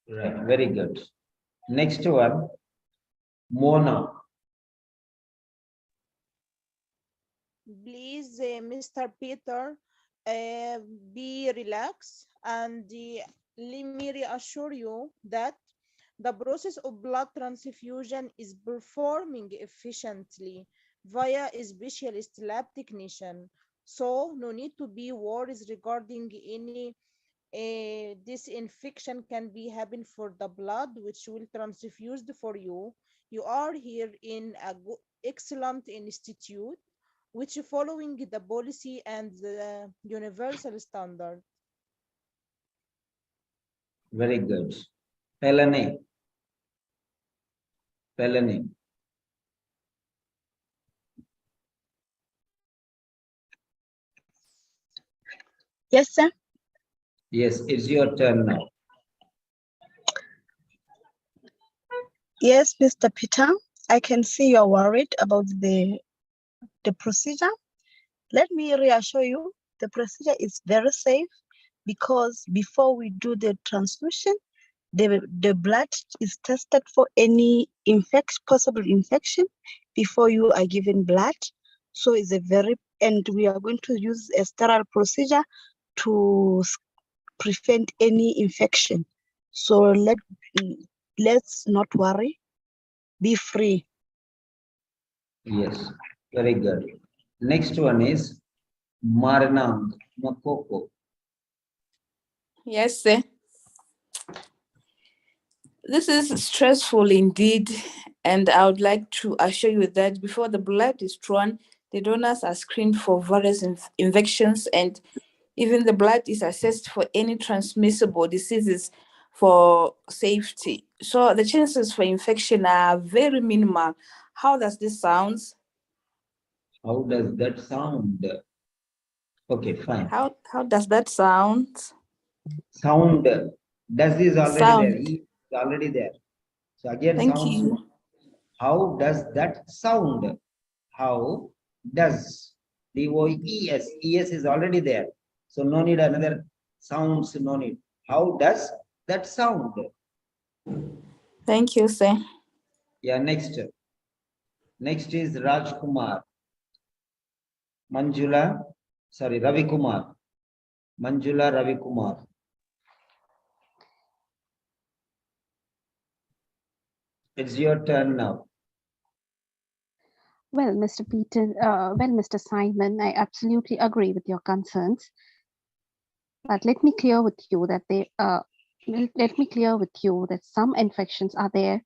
Speaker 1: Right, very good. Next one, Mona.
Speaker 5: Please, Mr. Peter, be relaxed and let me reassure you that the process of blood transfusion is performing efficiently via a specialist lab technician. So no need to be worried regarding any disinfection can be happen for the blood which will transfused for you. You are here in a excellent institute which following the policy and the universal standard.
Speaker 1: Very good. Pelani. Pelani.
Speaker 6: Yes, sir.
Speaker 1: Yes, it's your turn now.
Speaker 6: Yes, Mr. Peter, I can see you're worried about the procedure. Let me reassure you, the procedure is very safe because before we do the transfusion, the blood is tested for any possible infection before you are given blood. So it's and we are going to use a sterile procedure to prevent any infection. So let's not worry, be free.
Speaker 1: Yes, very good. Next one is Marnang Makoko.
Speaker 7: Yes, sir. This is stressful indeed, and I would like to assure you that before the blood is drawn, the donors are screened for various infections, and even the blood is assessed for any transmissible diseases for safety. So the chances for infection are very minimal. How does this sound?
Speaker 1: How does that sound? Okay, fine.
Speaker 7: How does that sound?
Speaker 1: Sound. Does is already
Speaker 7: Sound.
Speaker 1: there. E is already there. So again,
Speaker 7: Thank
Speaker 1: sounds.
Speaker 7: you.
Speaker 1: How does that sound? How does DOES? ES is already there. So no need another sounds, no need. How does that sound?
Speaker 7: Thank you, sir.
Speaker 1: Yeah, next. Next is Raj Kumar. Manjula, sorry, Ravi Kumar. Manjula Ravi Kumar. It's your turn now.
Speaker 8: Well, Mr. Peter, Mr. Simon, I absolutely agree with your concerns. But let me clear with you that some infections are there.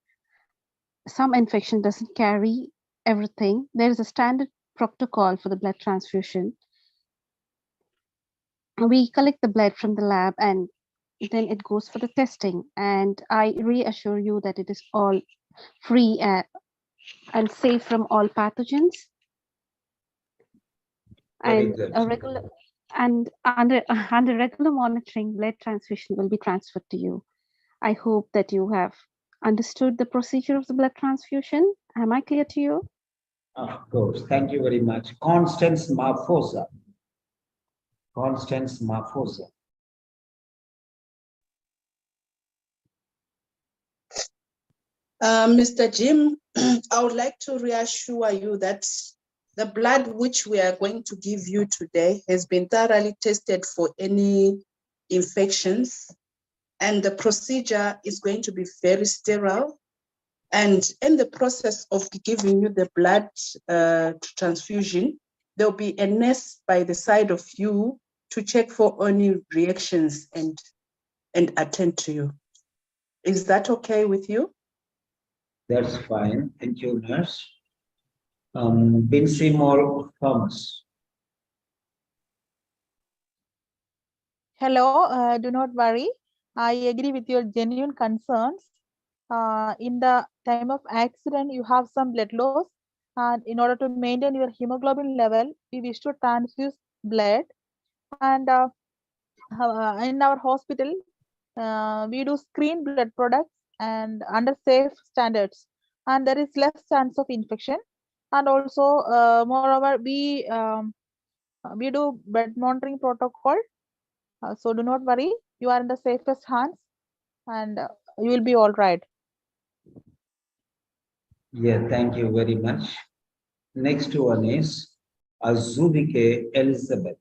Speaker 8: Some infection doesn't carry everything. There is a standard protocol for the blood transfusion. We collect the blood from the lab and then it goes for the testing. And I reassure you that it is all free and safe from all pathogens.
Speaker 1: Very
Speaker 8: And under regular monitoring, blood transfusion will be transferred to you. I hope that you have understood the procedure of the blood transfusion. Am I clear to you?
Speaker 1: Of course. Thank you very much. Constance Marfosa. Constance Marfosa.
Speaker 9: Mr. Jim, I would like to reassure you that the blood which we are going to give you today has been thoroughly tested for any infections, and the procedure is going to be very sterile. And in the process of giving you the blood transfusion, there'll be a nurse by the side of you to check for any reactions and attend to you. Is that okay with you?
Speaker 1: That's fine. Thank you, nurse. Binsimol Thomas.
Speaker 10: Hello, do not worry. I agree with your genuine concerns. In the time of accident, you have some blood loss, and in order to maintain your hemoglobin level, we wish to transfuse blood. And in our hospital, we do screen blood products and under safe standards, and there is less chance of infection. And also, moreover, we do blood monitoring protocol. So do not worry, you are in the safest hands, and you will be all right.
Speaker 1: Yeah, thank you very much. Next one is Azubike Elizabeth.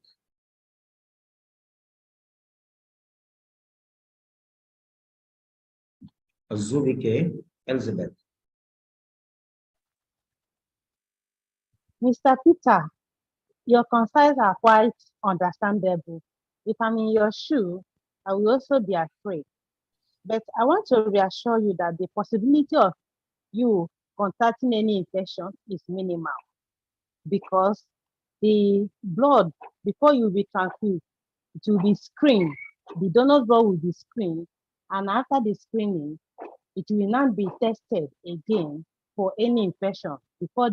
Speaker 1: Azubike Elizabeth.
Speaker 11: Mr. Peter, your concerns are quite understandable. If I'm in your shoe, I will also be afraid. But I want to reassure you that the possibility of you contracting any infection is minimal because the blood, before you be transfused, it will be screened. The donor's blood will be screened, and after the screening, it will not be tested again for any infection before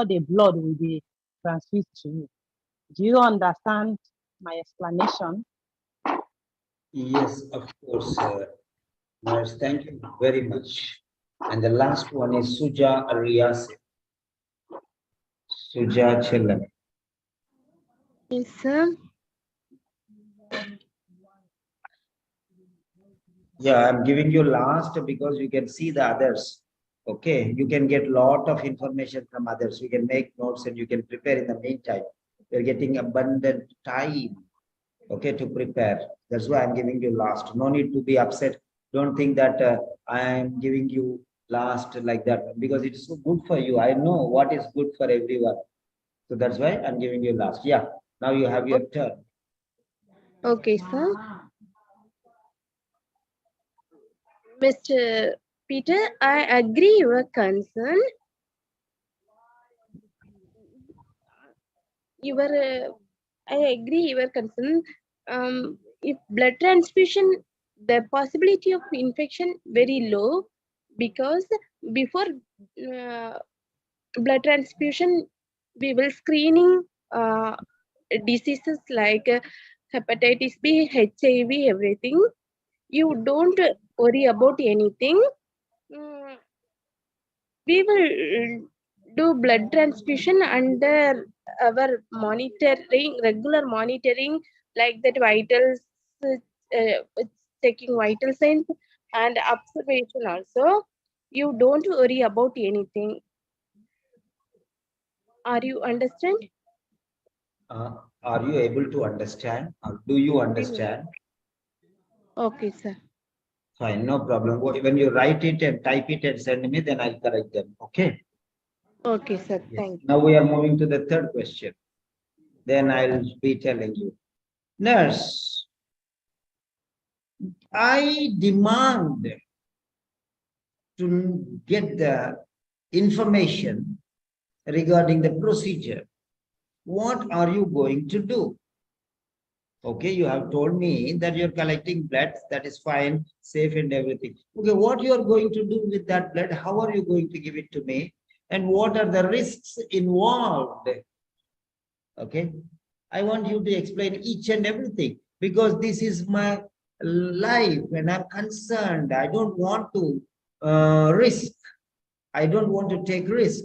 Speaker 11: the blood will be transfused to you. Do you understand my explanation?
Speaker 1: Yes, of course, nurse. Thank you very much. And the last one is Suja Arias. Suja Chellam.
Speaker 12: Yes, sir.
Speaker 1: Yeah, I'm giving you last because you can see the others. Okay, you can get lot of information from others. You can make notes and you can prepare in the meantime. You're getting abundant time, okay, to prepare. That's why I'm giving you last. No need to be upset. Don't think that I am giving you last like that because it is so good for you. I know what is good for everyone. So that's why I'm giving you last. Yeah, now you have your turn.
Speaker 12: Okay, sir. Mr. Peter, I agree your concern. I agree your concern. If blood transfusion, the possibility of infection very low because before blood transfusion, we will screening diseases like hepatitis B, HIV, everything. You don't worry about anything. We will do blood transfusion under our monitoring, regular monitoring, like that vitals, taking vital signs and observation also. You don't worry about anything. Are you understand?
Speaker 1: Are you able to understand? Or do you understand?
Speaker 12: Okay, sir.
Speaker 1: Fine, no problem. When you write it and type it and send me, then I'll correct them. Okay.
Speaker 12: Okay, sir.
Speaker 1: Yes.
Speaker 12: Thank you.
Speaker 1: Now we are moving to the third question. Then I'll be telling you. Nurse, I demand to get the information regarding the procedure. What are you going to do? Okay, you have told me that you're collecting blood, that is fine, safe and everything. Okay, what you are going to do with that blood? How are you going to give it to me? And what are the risks involved? Okay, I want you to explain each and everything because this is my life and I'm concerned. I don't want to risk. I don't want to take risk.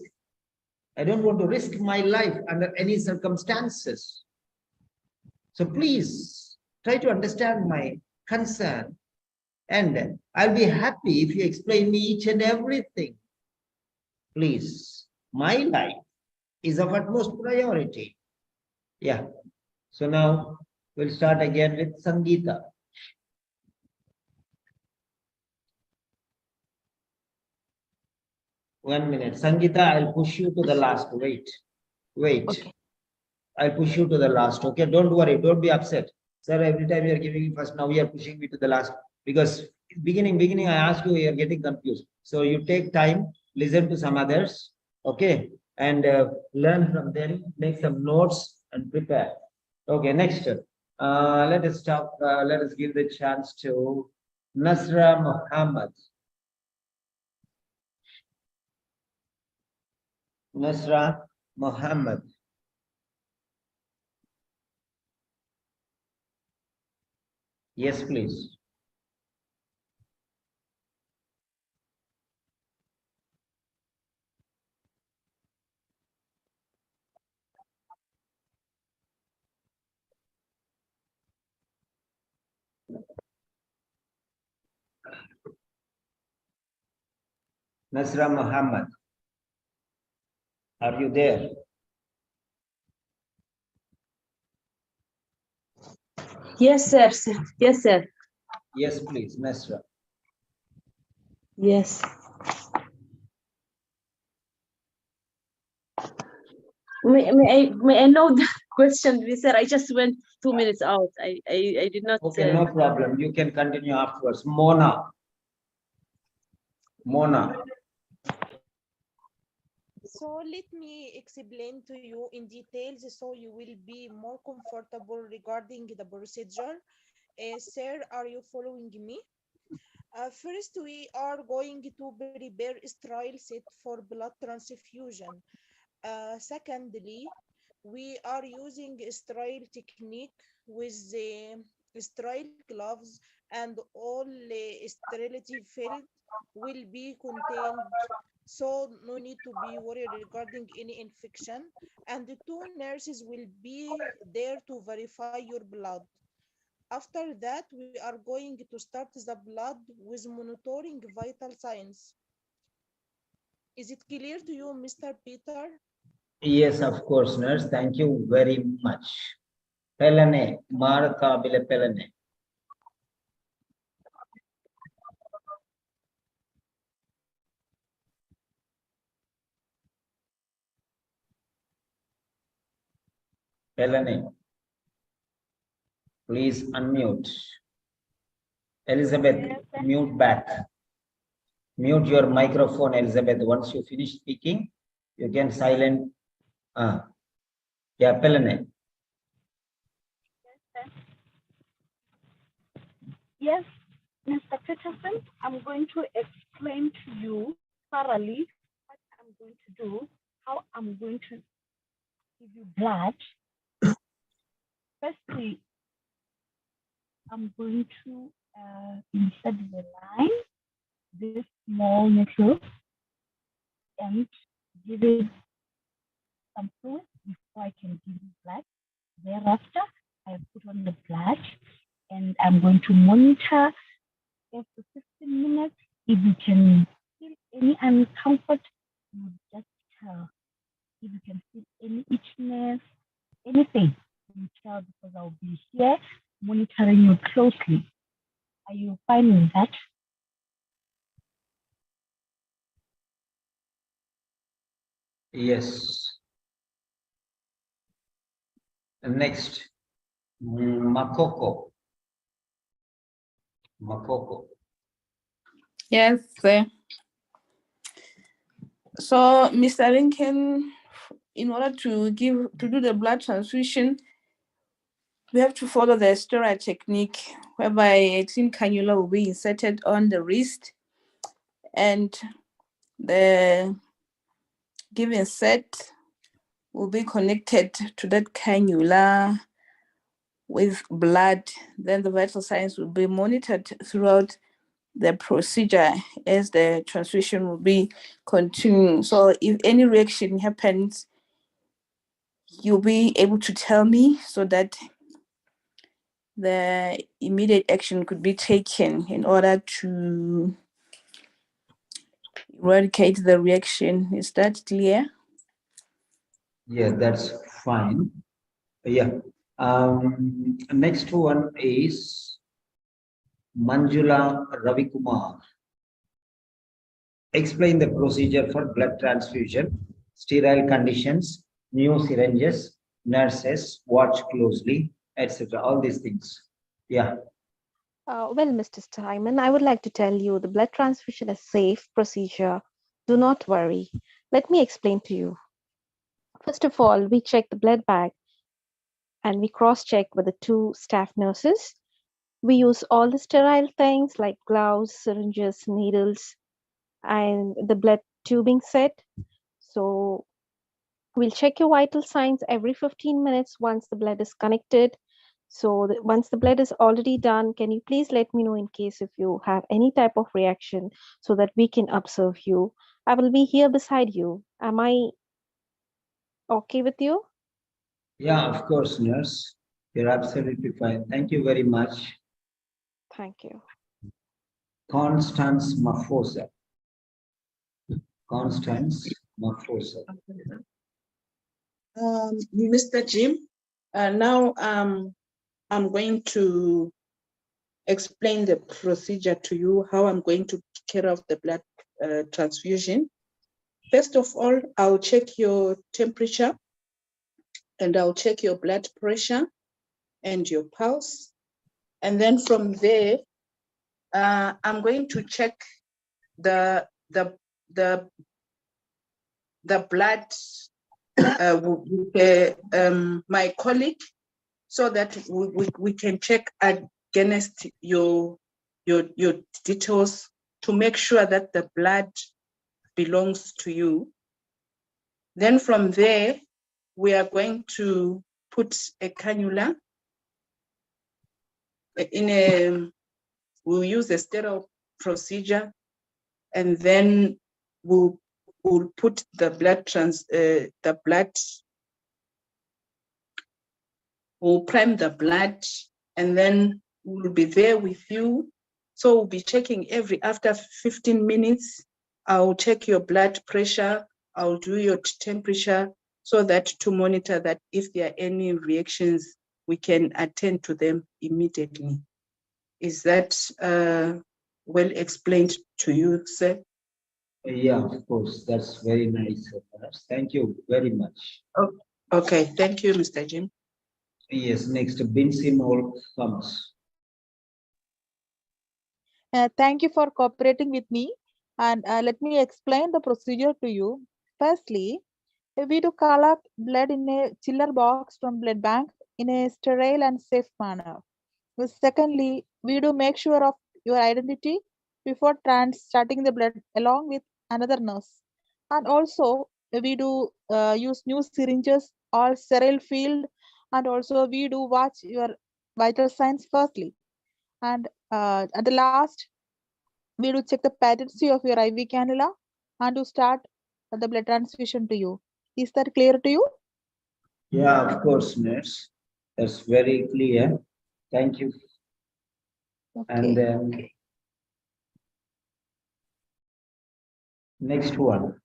Speaker 1: I don't want to risk my life under any circumstances. So please try to understand my concern and I'll be happy if you explain me each and everything. Please, my life is of utmost priority. Yeah. So now we'll start again with Sangeeta. One minute. Sangeeta, I'll push you to the last. Wait. Okay. I'll push you to the last. Okay, don't worry, don't be upset. Sir, every time you're giving me first, now you're pushing me to the last. Because beginning, I asked you, you're getting confused. So you take time, listen to some others, okay, and learn from them, make some notes and prepare. Okay, next. Let us stop. Let us give the chance to Nasra Muhammad. Nasra Muhammad. Yes, please. Nasra Muhammad, are you there?
Speaker 4: Yes, sir. Yes, sir.
Speaker 1: Yes, please, Nasra.
Speaker 4: Yes. May I know the question, sir? I just went 2 minutes out. I did not.
Speaker 1: Okay, no problem. You can continue afterwards. Mona. Mona.
Speaker 5: So let me explain to you in details so you will be more comfortable regarding the procedure. Sir, are you following me? First, we are going to prepare a sterile set for blood transfusion. Secondly, we are using a sterile technique with the sterile gloves, and all sterility field will be contained, so no need to be worried regarding any infection. And the two nurses will be there to verify your blood. After that, we are going to start the blood with monitoring vital signs. Is it clear to you, Mr. Peter?
Speaker 1: Yes, of course, nurse. Thank you very much. Pelane, Martha Bile Pelane. Pelane, please unmute. Elizabeth, mute back. Mute your microphone, Elizabeth. Once you finish speaking, you can silent. Yeah, Pelane.
Speaker 13: Yes, Mr. Peterson, I'm going to explain to you thoroughly what I'm going to do, how I'm going to give you blood. Firstly, I'm going to insert the line, this small needle, and give it some fluid before I can give you blood. Thereafter, I put on the blood, and I'm going to monitor after 15 minutes. If you can feel any uncomfort, you just tell. If you can feel any itchiness, anything, you tell, because I'll be here monitoring you closely. Are you fine with that?
Speaker 1: Yes. Next, Makoko. Makoko.
Speaker 7: Yes, sir. So, Mr. Lincoln, in order to do the blood transfusion, we have to follow the sterile technique, whereby a thin cannula will be inserted on the wrist, and the given set will be connected to that cannula with blood. Then the vital signs will be monitored throughout the procedure as the transfusion will be continuing. So if any reaction happens, you'll be able to tell me so that the immediate action could be taken in order to eradicate the reaction. Is that clear?
Speaker 1: Yeah, that's fine. Yeah. Next one is Manjula Ravikumar. Explain the procedure for blood transfusion, sterile conditions, new syringes, nurses, watch closely, etc. All these things. Yeah.
Speaker 8: Well, Mr. Steinman, I would like to tell you the blood transfusion is safe procedure. Do not worry. Let me explain to you. First of all, we check the blood bag and we cross-check with the 2 staff nurses. We use all the sterile things like gloves, syringes, needles, and the blood tubing set. So we'll check your vital signs every 15 minutes once the blood is connected. So once the blood is already done, can you please let me know in case if you have any type of reaction so that we can observe you. I will be here beside you. Am I okay with you?
Speaker 1: Yeah, of course, nurse. You're absolutely fine. Thank you very much.
Speaker 8: Thank you.
Speaker 1: Constance Mafosa. Constance Mafosa.
Speaker 9: Mr. Jim, now I'm going to explain the procedure to you, how I'm going to take care of the blood transfusion. First of all, I'll check your temperature and I'll check your blood pressure and your pulse. And then from there, I'm going to check the blood with my colleague so that we can check against your details to make sure that the blood belongs to you. Then from there, we are going to put a cannula we'll use a sterile procedure, and then we'll put the blood, we'll prime the blood, and then we'll be there with you. So we'll be checking after 15 minutes, I'll check your blood pressure, I'll do your temperature, so that to monitor that if there are any reactions, we can attend to them immediately. Is that well explained to you, sir?
Speaker 1: Yeah, of course. That's very nice. Thank you very much.
Speaker 9: Oh, okay, thank you, Mr. Jim.
Speaker 1: Yes, next, Binsi Mol comes.
Speaker 10: Thank you for cooperating with me, and let me explain the procedure to you. Firstly, we do collect blood in a chiller box from blood bank in a sterile and safe manner. Secondly, we do make sure of your identity before starting the blood along with another nurse. And also, we do use new syringes or sterile field, and also we do watch your vital signs firstly. And at the last, we do check the patency of your IV cannula and to start the blood transfusion to you. Is that clear to you?
Speaker 1: Yeah, of course, nurse. That's very clear. Thank you.
Speaker 10: Okay.
Speaker 1: And then next one.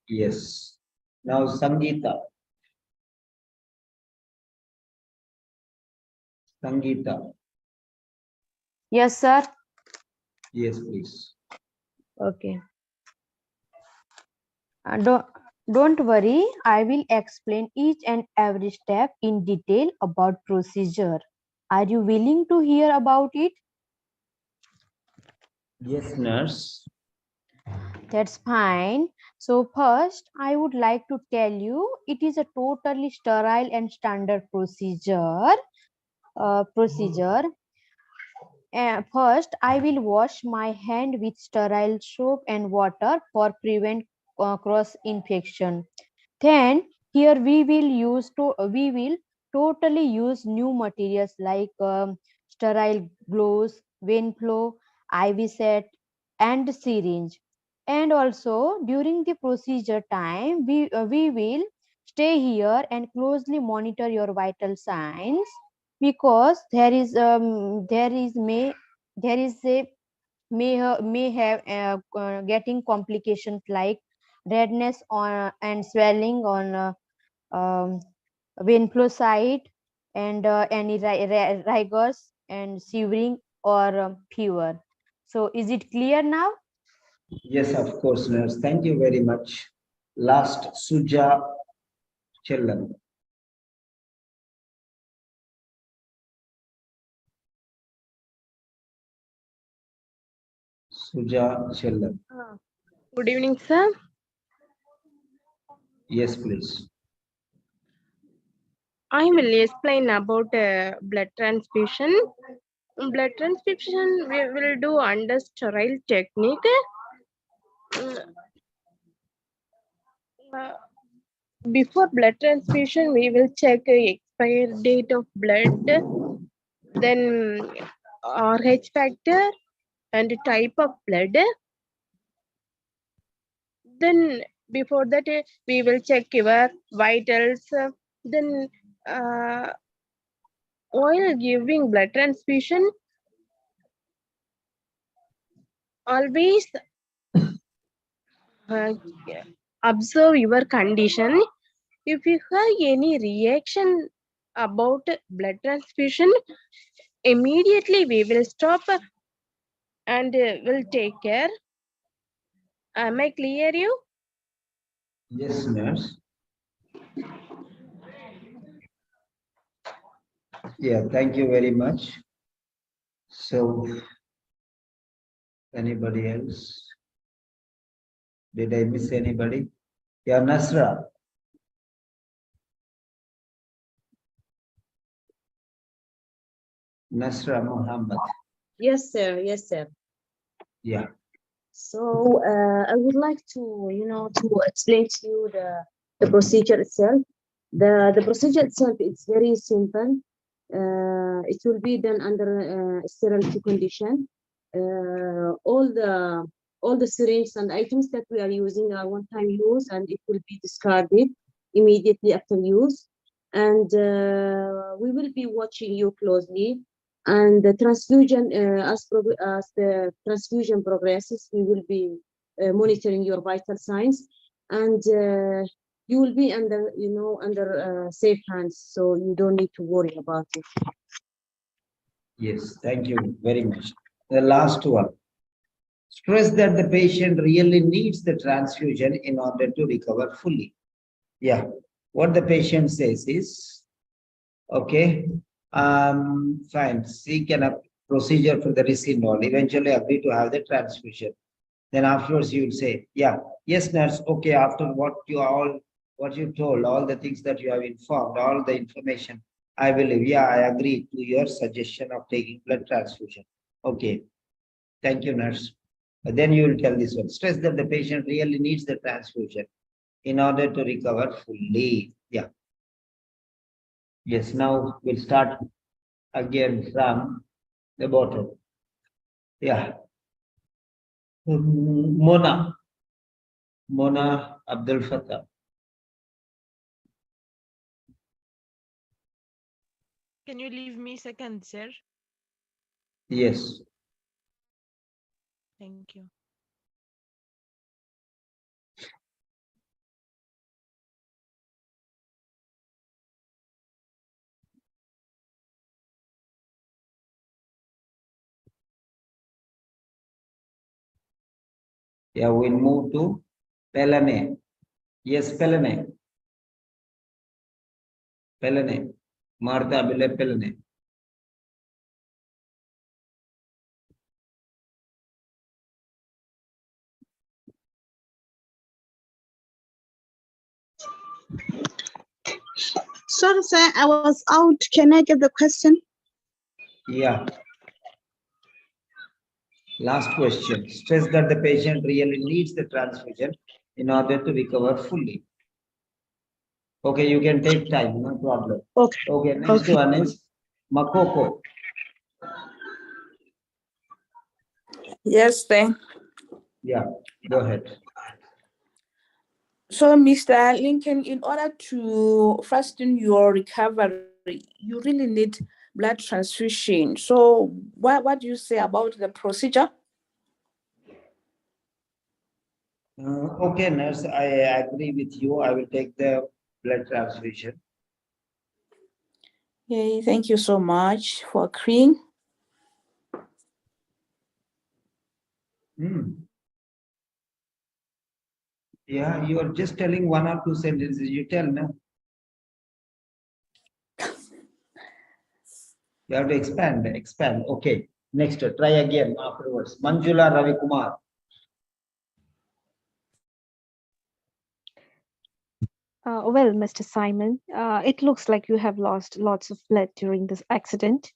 Speaker 1: Yes. Now Sangeeta. Sangeeta.
Speaker 2: Yes, sir.
Speaker 1: Yes, please.
Speaker 2: Okay. Don't worry. I will explain each and every step in detail about procedure. Are you willing to hear about it?
Speaker 1: Yes, nurse.
Speaker 2: That's fine. So first, I would like to tell you it is a totally sterile and standard procedure. First, I will wash my hand with sterile soap and water for prevent cross infection. Then here we will totally use new materials like sterile gloves, vein flow, IV set, and syringe. And also during the procedure time, we will stay here and closely monitor your vital signs because there is a may have getting complications like redness on and swelling on vein flow site and any rigors and shivering or fever. So is it clear now?
Speaker 1: Yes, of course, nurse. Thank you very much. Last, Suja Chellan. Suja Chellan.
Speaker 12: Good evening, sir.
Speaker 1: Yes, please.
Speaker 12: I will explain about blood transfusion. Blood transfusion we will do under sterile technique. Uh, Before blood transfusion, we will check expiry date of blood, then RH factor and type of blood. Then before that, we will check your vitals. Then while giving blood transfusion, always observe your condition. If you have any reaction about blood transfusion, immediately we will stop and will take care. Am I clear you?
Speaker 1: Yes, nurse. Yeah, thank you very much. So, anybody else? Did I miss anybody? Yeah, Nasra. Nasra Muhammad.
Speaker 4: Yes, sir. Yes, sir.
Speaker 1: Yeah.
Speaker 4: So I would like to, to explain to you the procedure itself. The procedure itself is very simple. It will be done under sterility condition. All the syringes and items that we are using are one-time use, and it will be discarded immediately after use. And we will be watching you closely. And the transfusion, as the transfusion progresses, we will be monitoring your vital signs, and you will be under, under safe hands, so you don't need to worry about it.
Speaker 1: Yes, thank you very much. The last one. Stress that the patient really needs the transfusion in order to recover fully. Yeah, what the patient says is, okay, fine, seek a procedure for the retinol, eventually agree to have the transfusion. Then afterwards you will say, yeah, yes, nurse, okay, after what you told, all the things that you have informed, all the information, I believe, yeah, I agree to your suggestion of taking blood transfusion. Okay, thank you, nurse. But then you will tell this one, stress that the patient really needs the transfusion in order to recover fully. Yeah. Yes, now we'll start again from the bottom. Yeah. Mona Abdul Fattah.
Speaker 5: Can you leave me second, sir?
Speaker 1: Yes.
Speaker 5: Thank you.
Speaker 1: Yeah, we'll move to Pelane. Yes, Pelane. Pelane. Martha Abile Pelane.
Speaker 6: Sorry, sir, I was out. Can I get the question?
Speaker 1: Yeah. Last question. Stress that the patient really needs the transfusion in order to recover fully. Okay, you can take time, no problem.
Speaker 6: Okay.
Speaker 1: Okay, next one is Makoko.
Speaker 7: Yes, then.
Speaker 1: Yeah, go ahead.
Speaker 7: So, Mr. Lincoln, in order to fasten your recovery, you really need blood transfusion. So, what do you say about the procedure?
Speaker 1: Okay, nurse, I agree with you. I will take the blood transfusion.
Speaker 7: Okay, thank you so much for agreeing.
Speaker 1: Yeah, you are just telling one or two sentences. You tell, no? You have to expand. Okay, next, try again afterwards. Manjula Ravi Kumar.
Speaker 8: Well, Mr. Simon, it looks like you have lost lots of blood during this accident.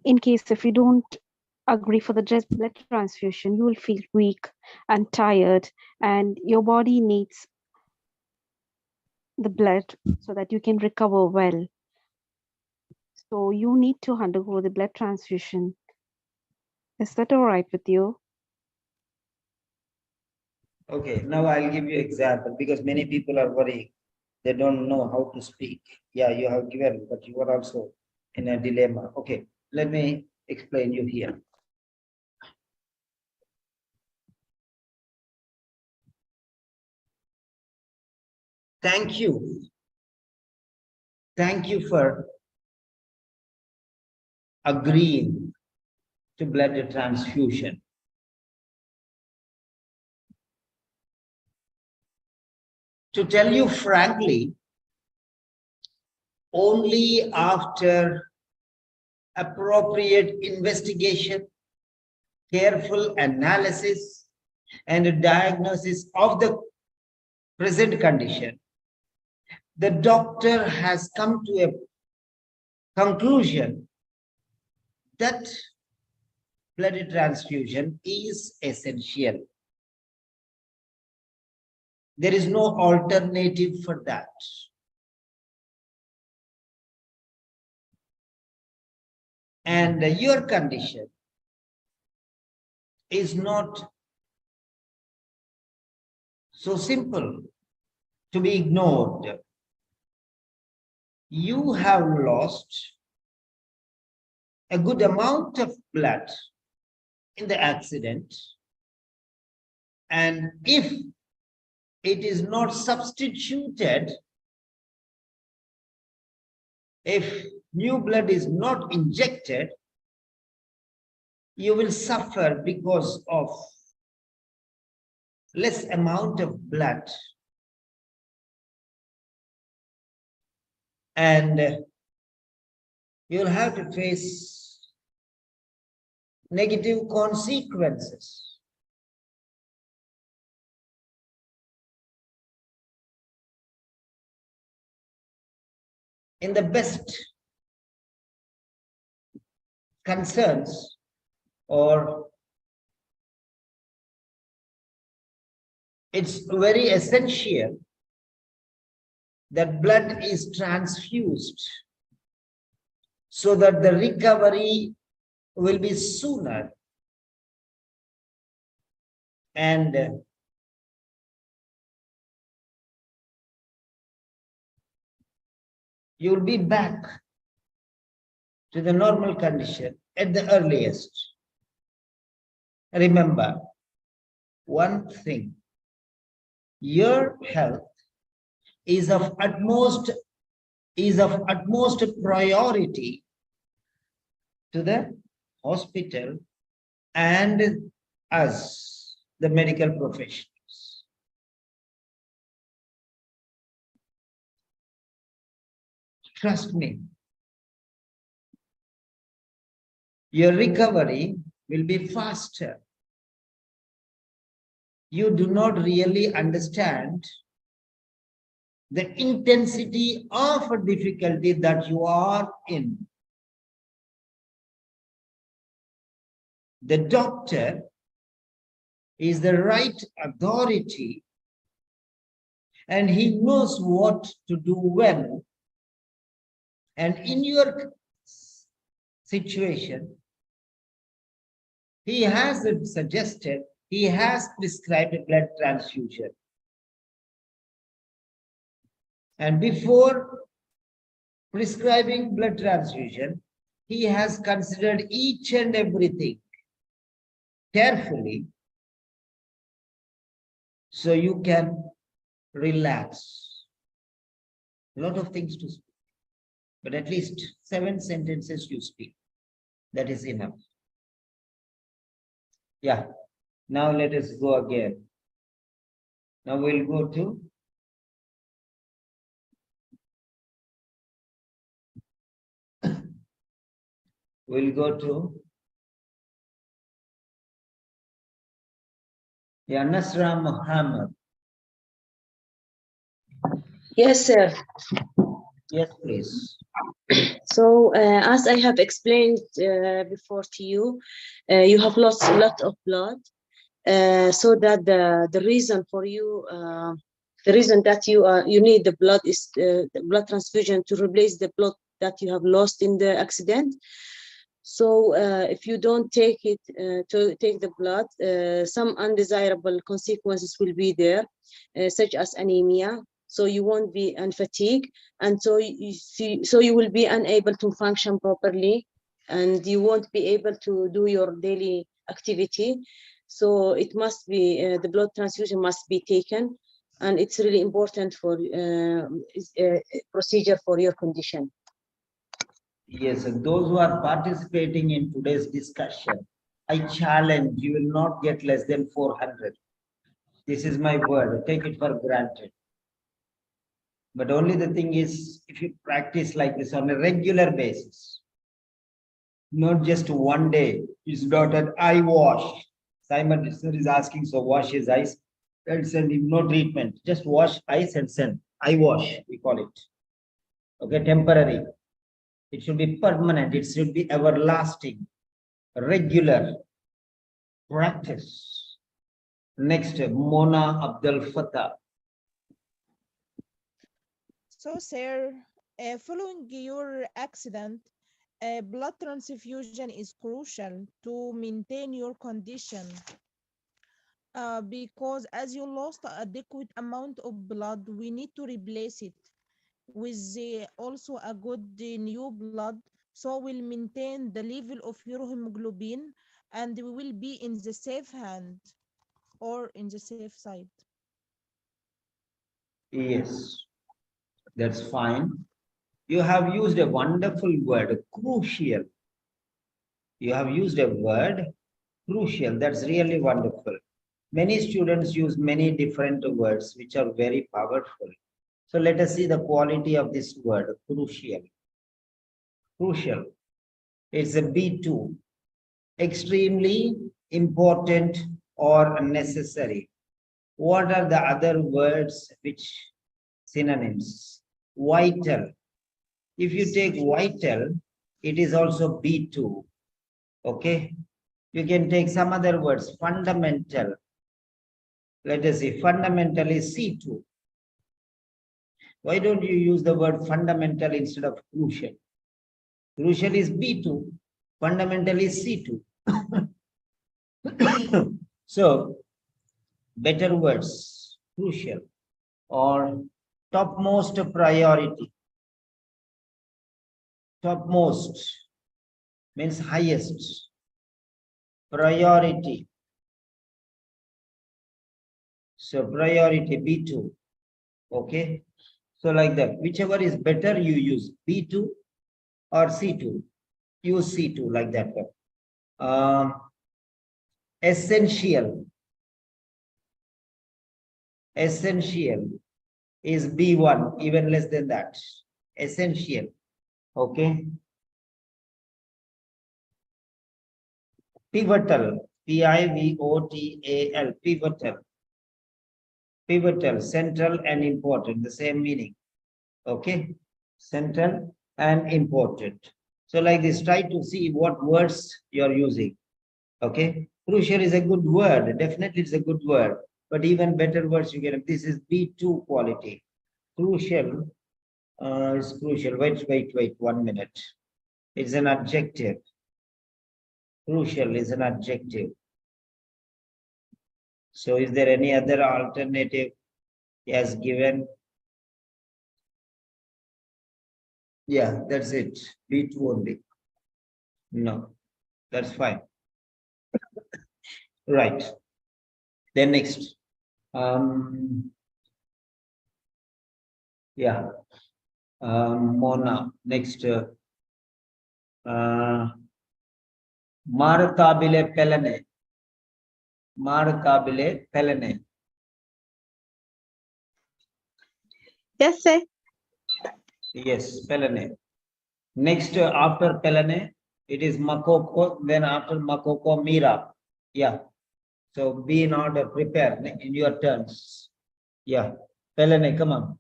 Speaker 8: In case if you don't agree for the blood transfusion, you will feel weak and tired, and your body needs the blood so that you can recover well. So you need to undergo the blood transfusion. Is that all right with you?
Speaker 1: Okay, now I'll give you example because many people are worrying. They don't know how to speak. Yeah, you have given, but you are also in a dilemma. Okay, let me explain you here. Thank you. Thank you for agreeing to blood transfusion. To tell you frankly, only after appropriate investigation, careful analysis, and a diagnosis of the present condition, the doctor has come to a conclusion that blood transfusion is essential. There is no alternative for that. And your condition is not so simple to be ignored. You have lost a good amount of blood in the accident, and if it is not substituted, if new blood is not injected, you will suffer because of less amount of blood. And you'll have to face negative consequences. In the best concerns, or it's very essential that blood is transfused so that the recovery will be sooner. And you'll be back to the normal condition at the earliest. Remember one thing, your health is of utmost priority to the hospital and us, the medical professionals. Trust me, your recovery will be faster. You do not really understand the intensity of a difficulty that you are in. The doctor is the right authority, and he knows what to do when. And in your situation, he has suggested, he has prescribed a blood transfusion. And before prescribing blood transfusion, he has considered each and everything carefully, so you can relax. A lot of things to speak, but at least 7 sentences you speak. That is enough. Yeah, now let us go again. Now we'll go to Nasra Muhammad.
Speaker 4: Yes, sir.
Speaker 1: Yes, please.
Speaker 4: So, as I have explained before to you, you have lost a lot of blood. So that the reason for you, the reason that you need the blood is the blood transfusion to replace the blood that you have lost in the accident. So if you don't take it to take the blood, some undesirable consequences will be there, such as anemia. So you won't be and fatigue, and so you will be unable to function properly, and you won't be able to do your daily activity. So it must be the blood transfusion must be taken, and it's really important for procedure for your condition.
Speaker 1: Yes, and those who are participating in today's discussion, I challenge you will not get less than 400. This is my word, take it for granted. But only the thing is, if you practice like this on a regular basis, not just one day, it's not an eye wash. Simon is asking, so wash his eyes and send him no treatment. Just wash eyes and send. Eye wash, we call it. Okay, temporary. It should be permanent. It should be everlasting, regular practice. Next, Mona Abdul Fattah.
Speaker 5: So, sir, following your accident, blood transfusion is crucial to maintain your condition. Because as you lost adequate amount of blood, we need to replace it with also a good new blood, so we'll maintain the level of your hemoglobin, and we will be in the safe hand or in the safe side.
Speaker 1: Yes, that's fine. You have used a wonderful word, crucial. You have used a word, crucial. That's really wonderful. Many students use many different words which are very powerful. So let us see the quality of this word, crucial. Crucial. It's a B2. Extremely important or necessary. What are the other words which synonyms? Vital. If you take vital, it is also B2. Okay. You can take some other words, fundamental. Let us see, fundamental is C2. Why don't you use the word fundamental instead of crucial? Crucial is B2, fundamental is C2. So, better words, crucial or topmost priority. Topmost means highest. Priority. So priority B2. Okay. So like that, whichever is better, you use B2 or C2. Use C2 like that. Essential. Essential is B1, even less than that. Essential. Okay. Pivotal. Pivotal. Pivotal. Pivotal, central and important, the same meaning. Okay. Central and important. So like this, try to see what words you're using. Okay. Crucial is a good word. Definitely it's a good word. But even better words you get. This is B2 quality. Crucial is crucial. Wait 1 minute. It's an adjective. Crucial is an adjective. So is there any other alternative he has given? Yeah, that's it. B2 only. No, that's fine. Right. Then next. Yeah. Mona. Next. Markabile Pelane. Markabile Pelane.
Speaker 6: Yes, sir.
Speaker 1: Yes, Pelane. Next, after Pelane, it is Makoko. Then after Makoko, Mira. Yeah. So be in order, prepare in your turns. Yeah. Pelane, come on.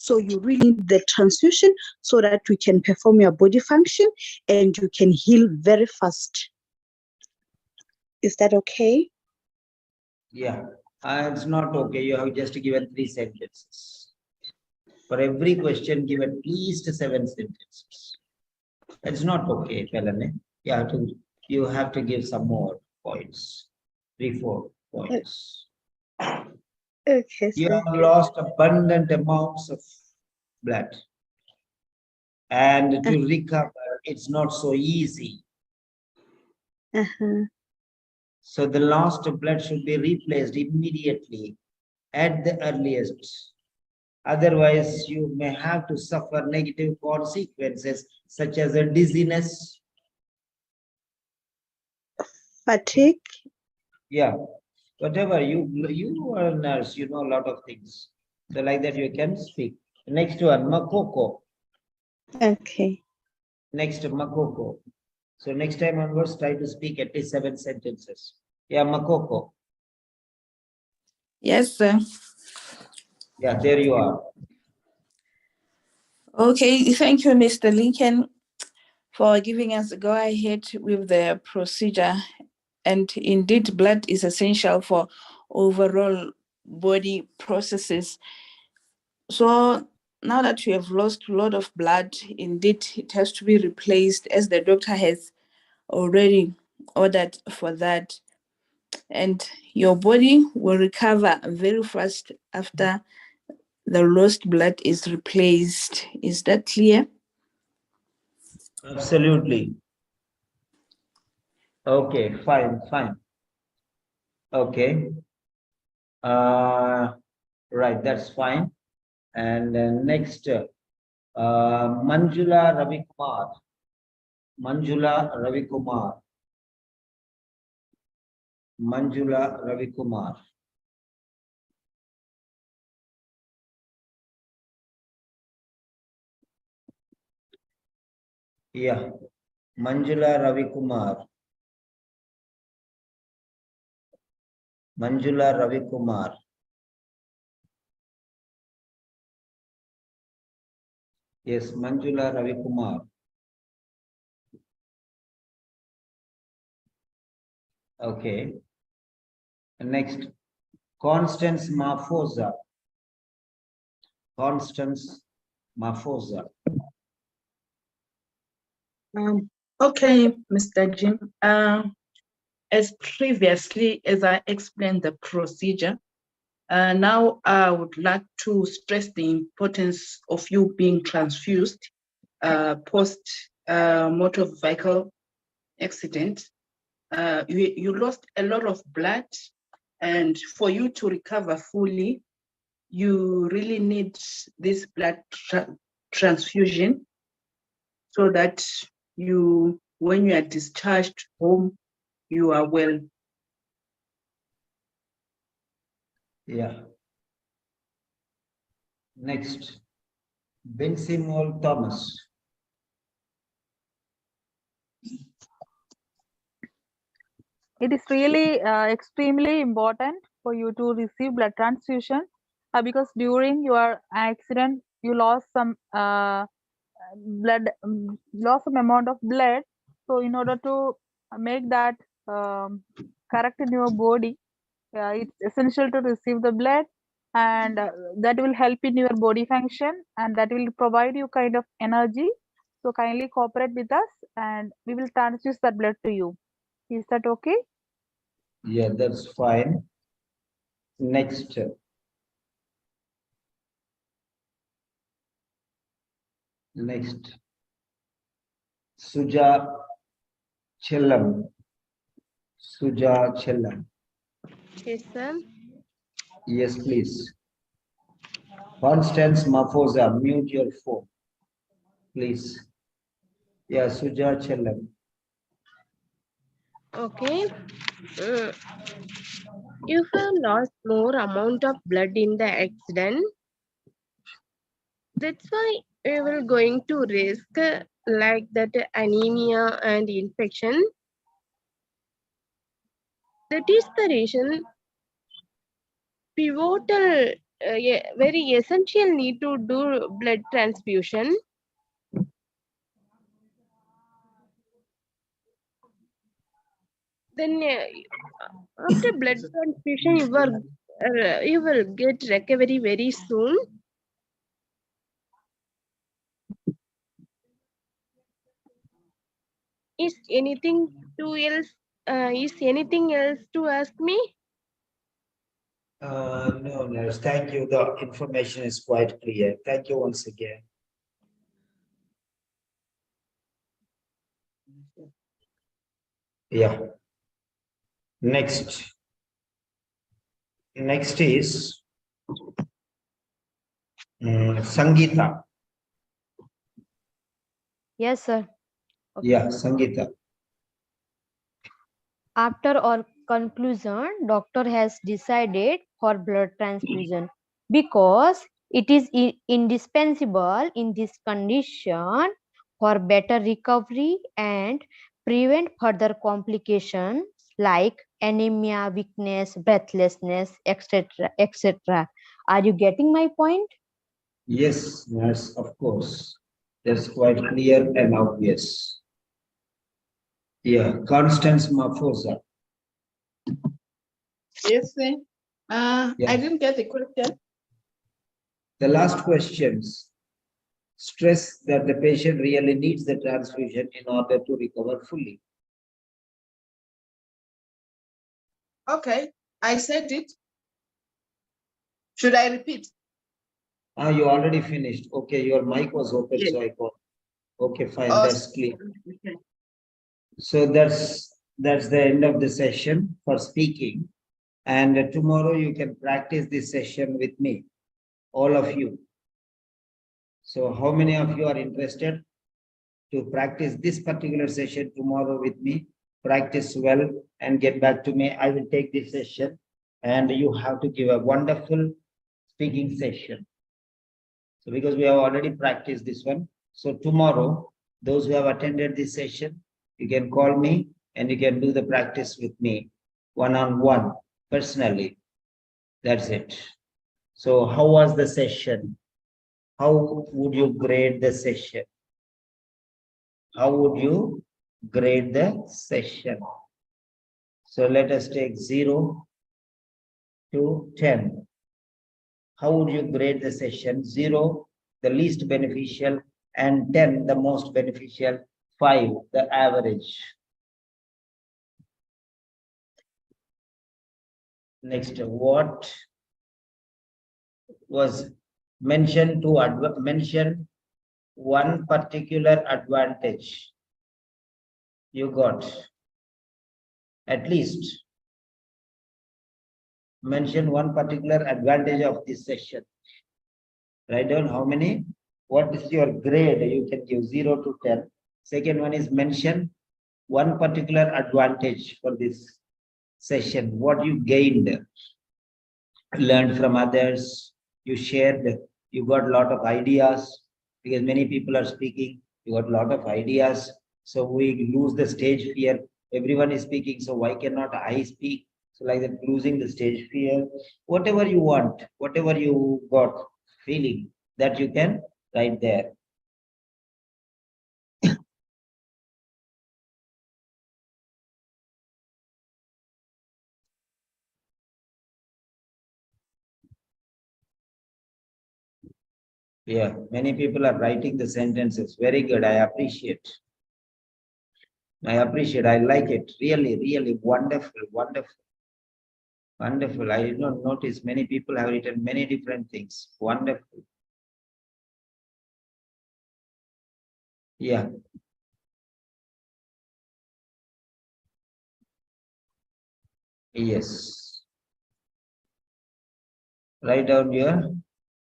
Speaker 6: So you really need the transfusion so that we can perform your body function and you can heal very fast. Is that okay?
Speaker 1: Yeah, it's not okay. You have just given 3 sentences. For every question, give at least 7 sentences. It's not okay, Pelane. You have to give some more points. 3, 4 points.
Speaker 6: Okay,
Speaker 1: You
Speaker 6: sir.
Speaker 1: have lost abundant amounts of blood. And to recover, it's not so easy. So the lost blood should be replaced immediately at the earliest. Otherwise, you may have to suffer negative consequences such as a dizziness,
Speaker 6: fatigue.
Speaker 1: Yeah, whatever you are a nurse, you know a lot of things. So like that you can speak. Next one, Makoko.
Speaker 6: Okay.
Speaker 1: Next, Makoko. So next time onwards, try to speak at least 7 sentences. Yeah, Makoko.
Speaker 7: Yes, sir.
Speaker 1: Yeah, there you are.
Speaker 7: Okay, thank you, Mr. Lincoln, for giving us a go-ahead with the procedure. And indeed, blood is essential for overall body processes. So now that you have lost a lot of blood, indeed, it has to be replaced as the doctor has already ordered for that. And your body will recover very fast after the lost blood is replaced. Is that clear?
Speaker 1: Absolutely. Okay, fine. Okay. Right, that's fine. And next, Manjula Ravikumar. Manjula Ravikumar. Manjula Ravikumar. Yeah, Manjula Ravikumar. Manjula Ravikumar. Yes, Manjula Ravikumar. Okay. Next, Constance Mafosa. Constance Mafosa.
Speaker 9: Okay, Mr. Jim. As previously, as I explained the procedure, now I would like to stress the importance of you being transfused post motor vehicle accident. You lost a lot of blood, and for you to recover fully, you really need this blood transfusion so that when you are discharged home, you are well.
Speaker 1: Yeah. Next, Bensimol Thomas.
Speaker 10: It is really extremely important for you to receive blood transfusion because during your accident you lost some blood, lost some amount of blood. So in order to make that correct in your body, it's essential to receive the blood, and that will help in your body function, and that will provide you kind of energy. So kindly cooperate with us, and we will transfuse that blood to you. Is that okay?
Speaker 1: Yeah, that's fine. Next. Next. Suja Chellam. Suja Chellam.
Speaker 12: Yes, sir.
Speaker 1: Yes, please. Constance Mafosa, mute your phone, please. Yeah, Suja Chellam.
Speaker 12: Okay. You have lost more amount of blood in the accident. That's why we will going to risk like that anemia and infection. That is the reason pivotal very essential need to do blood transfusion. Then after blood transfusion, you will get recovery very soon. Is anything else to ask me?
Speaker 1: No, nurse, thank you. The information is quite clear. Thank you once again. Yeah. Next. Next is Sangeeta.
Speaker 2: Yes, sir. Okay.
Speaker 1: Yeah, Sangeeta.
Speaker 2: After our conclusion, doctor has decided for blood transfusion because it is indispensable in this condition for better recovery and prevent further complications like anemia, weakness, breathlessness, etc., etc. Are you getting my point?
Speaker 1: Yes, nurse, of course. That's quite clear and obvious. Yeah, Constance Mafosa.
Speaker 9: Yes, sir. I didn't get the question.
Speaker 1: The last questions stress that the patient really needs the transfusion in order to recover fully.
Speaker 9: Okay, I said it. Should I repeat?
Speaker 1: You already finished. Okay, your mic was open,
Speaker 9: Yes.
Speaker 1: so I got. Okay, fine,
Speaker 9: Oh,
Speaker 1: that's clear. So that's the end of the session for speaking. And tomorrow you can practice this session with me, all of you. So how many of you are interested to practice this particular session tomorrow with me? Practice well and get back to me. I will take this session and you have to give a wonderful speaking session. So because we have already practiced this one. So tomorrow, those who have attended this session, you can call me and you can do the practice with me one-on-one personally. That's it. So how was the session? How would you grade the session? How would you grade the session? So let us take 0 to 10. How would you grade the session? 0, the least beneficial, and 10, the most beneficial, 5, the average. Next, what was mentioned to mention one particular advantage you got? At least mention one particular advantage of this session. Write down how many, what is your grade? You can give 0 to 10. Second one is mention one particular advantage for this session, what you gained, learned from others, you shared, you got a lot of ideas, because many people are speaking, you got a lot of ideas. So we lose the stage fear. Everyone is speaking, so why cannot I speak? So like that, losing the stage fear, whatever you want, whatever you got feeling, that you can write there. Yeah, many people are writing the sentences. Very good. I appreciate. I like it. Really, really wonderful, wonderful, wonderful. I did not notice many people have written many different things. Wonderful. Yeah. Yes. Write down your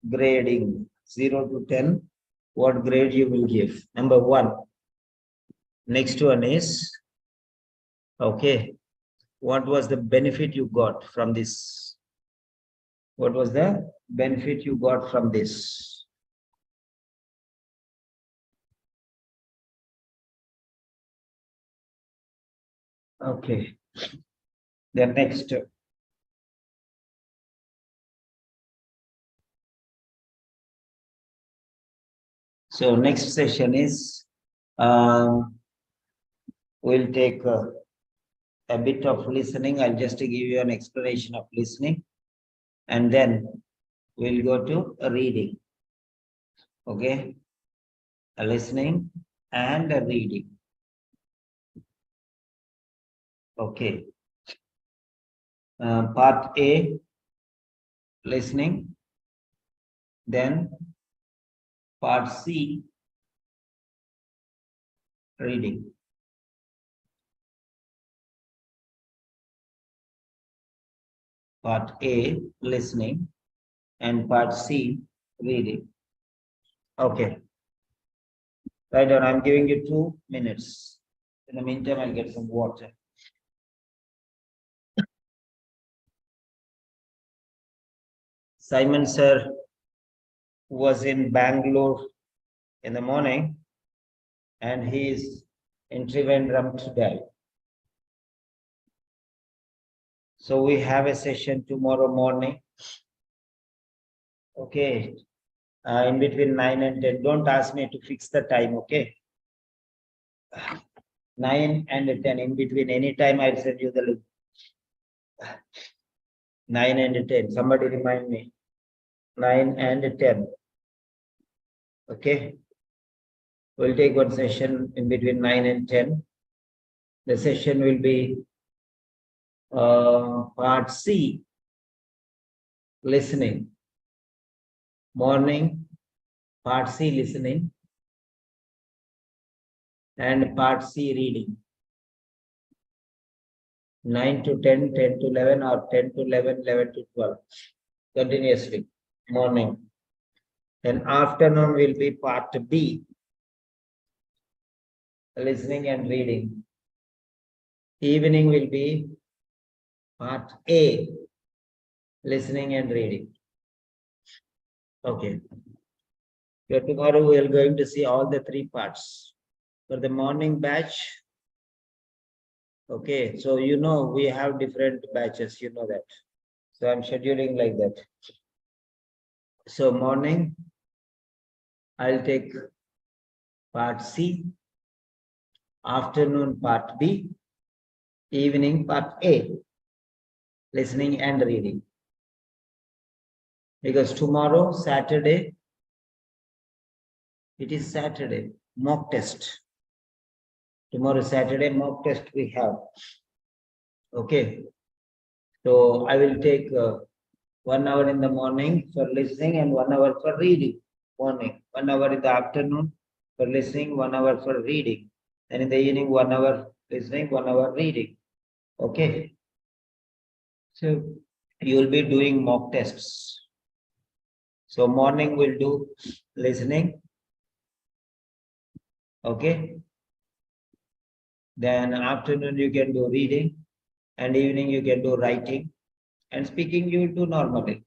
Speaker 1: grading 0 to 10. What grade you will give? Number 1. Next one is, okay, what was the benefit you got from this? What was the benefit you got from this? Okay. Then next. So next session is, we'll take a bit of listening. I'll just give you an explanation of listening, and then we'll go to a reading. Okay, a listening and a reading. Okay. Part A, listening. Then part C, reading. Part A, listening, and part C, reading. Okay. Right on, I'm giving you 2 minutes. In the meantime, I'll get some water. Simon sir was in Bangalore in the morning, and he is in Trivandrum today. So we have a session tomorrow morning. Okay, in between 9 and 10. Don't ask me to fix the time, okay? 9 and 10, in between any time, I'll send you the link. 9 and 10, somebody remind me. 9 and 10. Okay. We'll take one session in between 9 and 10. The session will be part C, listening. Morning, part C, listening. And part C, reading. 9 to 10, 10 to 11, or 10 to 11, 11 to 12. Continuously, morning. Then afternoon will be part B, listening and reading. Evening will be part A, listening and reading. Okay. So tomorrow we are going to see all the 3 parts. For the morning batch, okay, so you know we have different batches, you know that. So I'm scheduling like that. So morning, I'll take part C, afternoon part B, evening part A, listening and reading. Because tomorrow, Saturday, it is Saturday, mock test. Tomorrow, Saturday, mock test we have. Okay. So I will take 1 hour in the morning for listening and 1 hour for reading. Morning, 1 hour in the afternoon for listening, 1 hour for reading. And in the evening, 1 hour listening, 1 hour reading. Okay. So you will be doing mock tests. So morning we'll do listening. Okay. Then afternoon you can do reading, and evening you can do writing, and speaking you will do normally.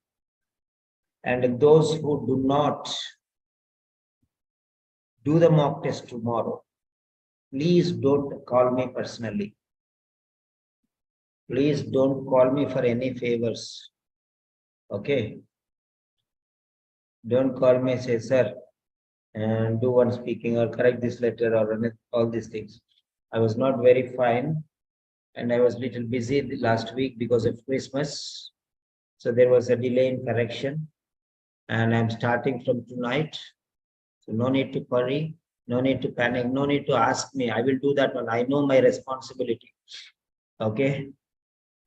Speaker 1: And those who do not do the mock test tomorrow, please don't call me personally. Please don't call me for any favors. Okay. Don't call me and say, sir, and do one speaking or correct this letter or all these things. I was not very fine, and I was little busy last week because of Christmas. So there was a delay in correction, and I'm starting from tonight. So no need to worry, no need to panic, no need to ask me. I will do that one. I know my responsibility. Okay.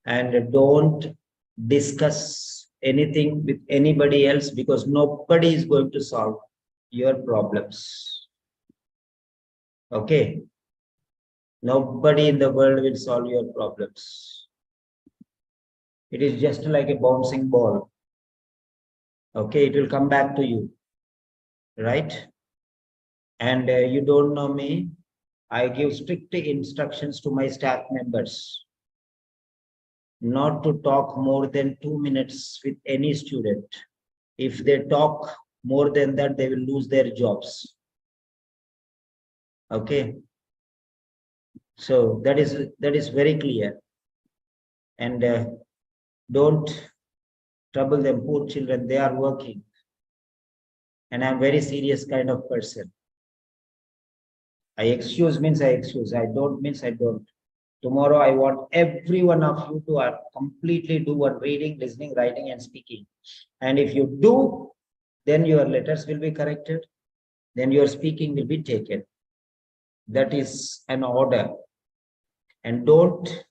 Speaker 1: And don't discuss anything with anybody else, because nobody is going to solve your problems. Okay. Nobody in the world will solve your problems. It is just like a bouncing ball. Okay, it will come back to you, right? And you don't know me. I give strict instructions to my staff members not to talk more than 2 minutes with any student. If they talk more than that, they will lose their jobs. Okay. So that is very clear. And don't trouble them, poor children, they are working. And I'm very serious kind of person. I excuse means I excuse. I don't means I don't. Tomorrow, I want every one of you to completely do one reading, listening, writing, and speaking. And if you do, then your letters will be corrected. Then your speaking will be taken. That is an order. And don't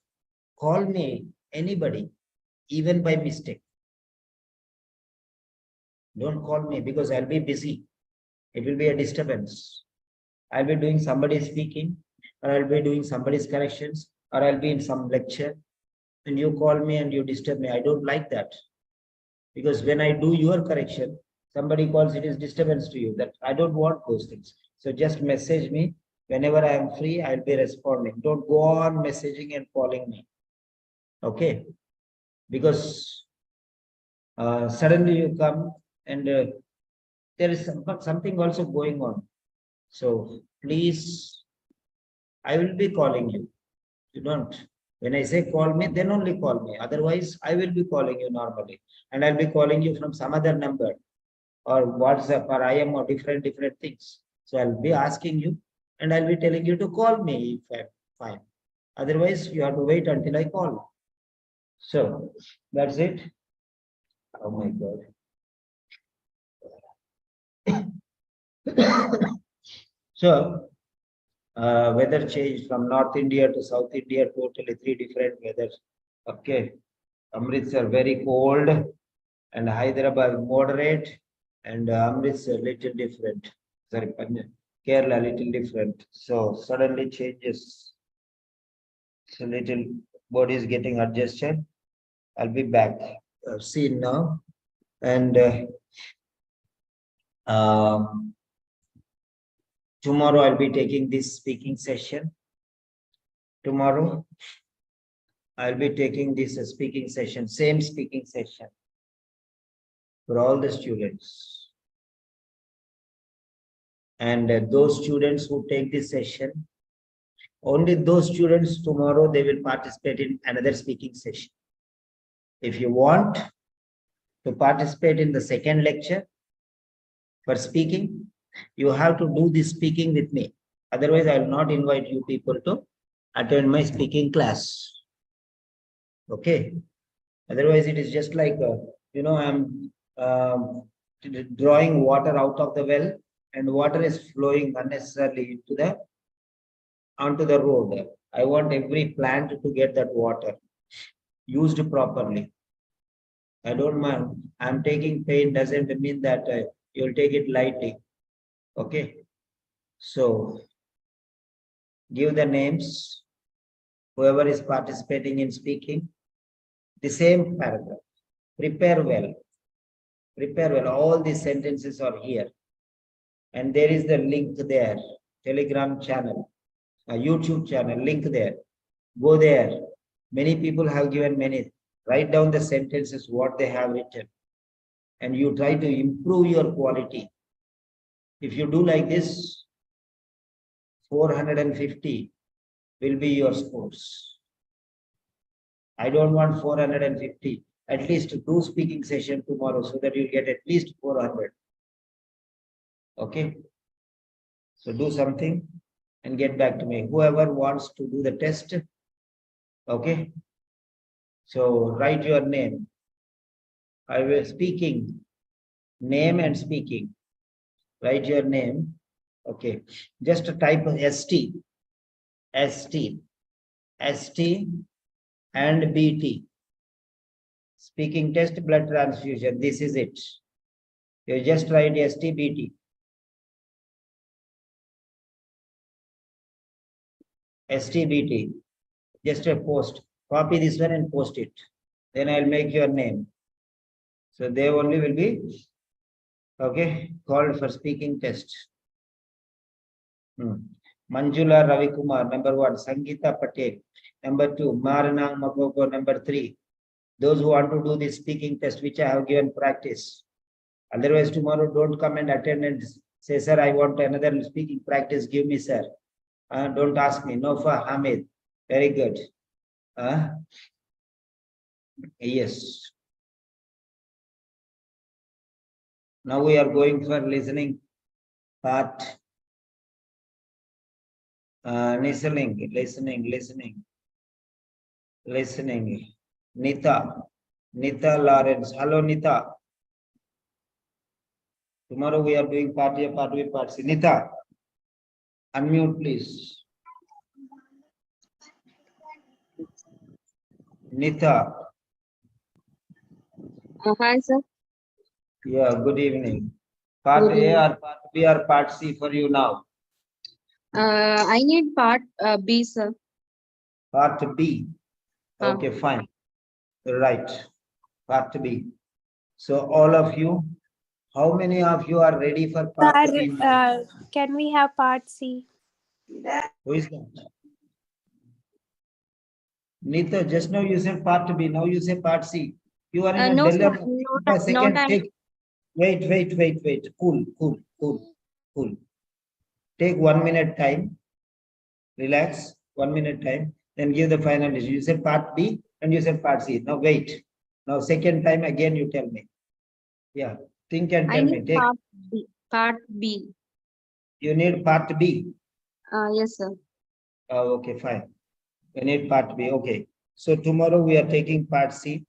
Speaker 1: call me anybody, even by mistake. Don't call me because I'll be busy. It will be a disturbance. I'll be doing somebody's speaking, or I'll be doing somebody's corrections, or I'll be in some lecture, and you call me and you disturb me. I don't like that. Because when I do your correction, somebody calls, it is disturbance to you. That I don't want those things. So just message me. Whenever I am free, I'll be responding. Don't go on messaging and calling me. Okay? Because suddenly you come and there is something also going on. So please, I will be calling you. You don't. When I say call me, then only call me. Otherwise, I will be calling you normally. And I'll be calling you from some other number or WhatsApp or IM or different things. So I'll be asking you and I'll be telling you to call me if I'm fine. Otherwise, you have to wait until I call. So that's it. Oh my God. So weather changed from North India to South India, totally 3 different weathers. Okay. Amritsar very cold and Hyderabad moderate and Amritsar little different. Sorry, Kerala little different. So suddenly changes. So little body is getting adjusted. I'll be back. See now. And tomorrow I'll be taking this speaking session. Tomorrow I'll be taking this speaking session, same speaking session for all the students. And those students who take this session, only those students tomorrow, they will participate in another speaking session. If you want to participate in the second lecture for speaking, you have to do this speaking with me. Otherwise, I will not invite you people to attend my speaking class. Okay. Otherwise, it is just like, I'm drawing water out of the well and water is flowing unnecessarily onto the road. I want every plant to get that water used properly. I don't mind. I'm taking pain doesn't mean that you'll take it lightly. Okay. So give the names, whoever is participating in speaking, the same paragraph. Prepare well. Prepare well. All these sentences are here. And there is the link there. Telegram channel, a YouTube channel, link there. Go there. Many people have given many. Write down the sentences, what they have written. And you try to improve your quality. If you do like this, 450 will be your scores. I don't want 450. At least do speaking session tomorrow so that you get at least 400. Okay. So do something and get back to me. Whoever wants to do the test. Okay. So write your name. I will speaking. Name and speaking. Write your name. Okay. Just type ST. ST. ST and BT. Speaking test, blood transfusion. This is it. You just write STBT. STBT. Just a post. Copy this one and post it. Then I'll make your name. So they only will be, okay, called for speaking test. Manjula Ravikumar, number 1. Sangeeta Patel, number 2. Maranang Magogo, number 3. Those who want to do this speaking test, which I have given practice. Otherwise, tomorrow don't come and attend and say, sir, I want another speaking practice. Give me, sir. Don't ask me. Nofa Hamid. Very good. Yes. Now we are going for listening part. Listening. Nita Lawrence. Hello, Nita. Tomorrow we are doing part A, part B, part C. Nita, unmute please. Nita.
Speaker 4: Hi, sir.
Speaker 1: Yeah, good evening. Part
Speaker 4: Good
Speaker 1: A
Speaker 4: evening.
Speaker 1: or part B or part C for you now?
Speaker 4: I need part B, sir.
Speaker 1: Part B. Okay, fine. Right. Part B. So all of you, how many of you are ready for part B?
Speaker 3: Can we have part C?
Speaker 1: Who is that? Nita, just now you said part B, now you say part C. You are in a
Speaker 4: No, sir.
Speaker 1: dilemma.
Speaker 4: Not
Speaker 1: Second,
Speaker 4: I.
Speaker 1: take. Wait. Cool. Take 1 minute time. Relax. 1 minute time. Then give the final decision. You said part B and you said part C. Now wait. Now second time again you tell me. Yeah. Think and tell me. Take.
Speaker 4: Part B. Part B.
Speaker 1: You need part B.
Speaker 4: Yes, sir.
Speaker 1: Okay, fine. We need part B. Okay. So tomorrow we are taking part C.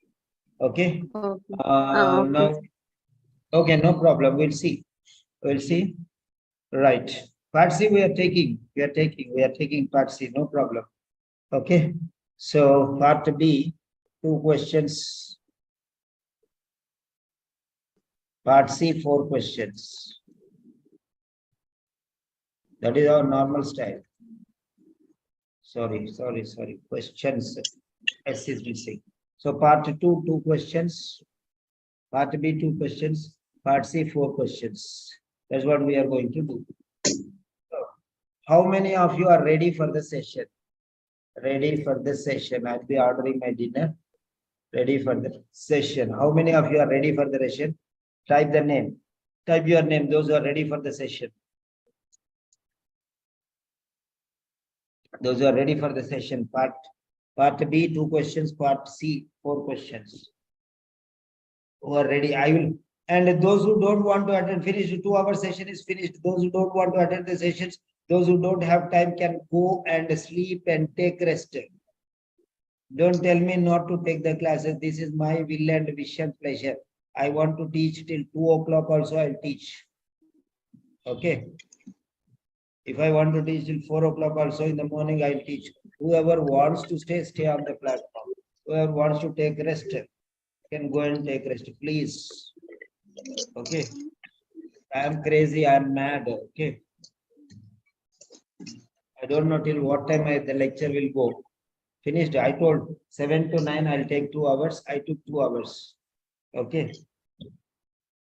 Speaker 1: Okay.
Speaker 4: Okay.
Speaker 1: Now. Okay, no problem. We'll see. Right. Part C we are taking. We are taking part C. No problem. Okay. So part B, 2 questions. Part C, 4 questions. That is our normal style. Sorry. Questions. S is missing. So part 2, 2 questions. Part B, 2 questions. Part C, 4 questions. That's what we are going to do. So, how many of you are ready for the session? Ready for the session. I'll be ordering my dinner. Ready for the session. How many of you are ready for the session? Type the name. Type your name, those who are ready for the session. Those who are ready for the session. Part B, 2 questions. Part C, 4 questions. Who are ready? I will. And those who don't want to attend, finish. 2-hour session is finished. Those who don't want to attend the sessions, those who don't have time can go and sleep and take rest. Don't tell me not to take the classes. This is my will and wish and pleasure. I want to teach till 2 o'clock also I'll teach. Okay. If I want to teach till 4 o'clock also in the morning, I'll teach. Whoever wants to stay on the platform. Whoever wants to take rest can go and take rest, please. Okay. I am crazy. I am mad. Okay. I don't know till what time the lecture will go. Finished. I told 7 to 9, I'll take 2 hours. I took 2 hours. Okay.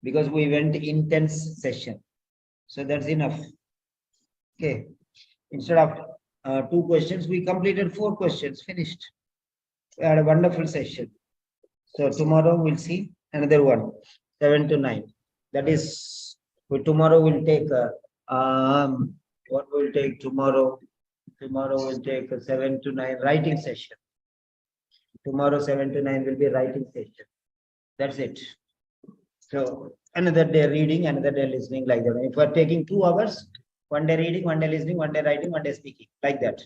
Speaker 1: Because we went intense session. So that's enough. Okay. Instead of 2 questions, we completed 4 questions. Finished. We had a wonderful session. So tomorrow we'll see another one. 7 to 9. That is, tomorrow we'll take what we'll take tomorrow? Tomorrow we'll take a 7 to 9 writing session. Tomorrow 7 to 9 will be writing session. That's it. So another day reading, another day listening, like that. If we're taking 2 hours, 1 day reading, 1 day listening, 1 day writing, 1 day speaking, like that.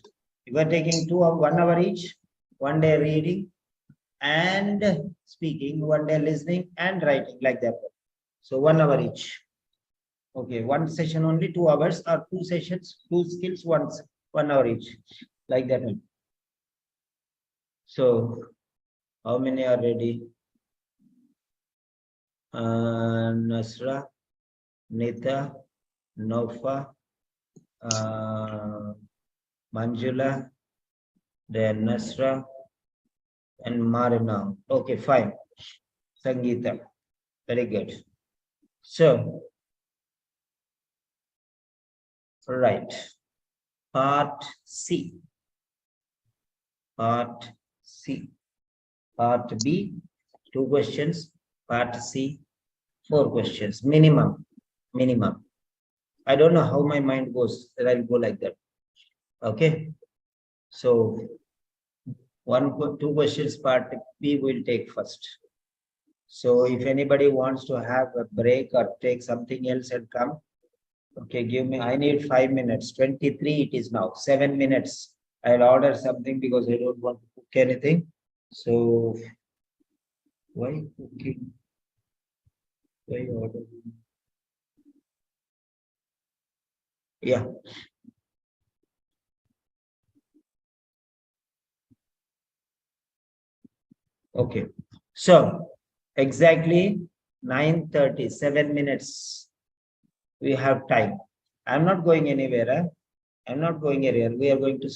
Speaker 1: If we're taking 1 hour each, 1 day reading and speaking, 1 day listening and writing, like that. So 1 hour each. Okay, 1 session only 2 hours, or 2 sessions, 2 skills, 1 hour each, like that. So how many are ready? Nasra, Nita, Nofa, Manjula, then Nasra, and Marina. Okay, fine. Sangeeta. Very good. So, right. Part C. Part C. Part B, 2 questions. Part C, 4 questions. Minimum. I don't know how my mind goes, that I'll go like that. Okay. So 2 questions part B will take first. So if anybody wants to have a break or take something else and come, okay, give me, I need 5 minutes, 23 it is now, 7 minutes. I'll order something because I don't want to cook anything. So why cooking? Why ordering? Yeah. Okay, so exactly 9:30, 7 minutes. We have time. I'm not going anywhere. I'm not going anywhere. We are going to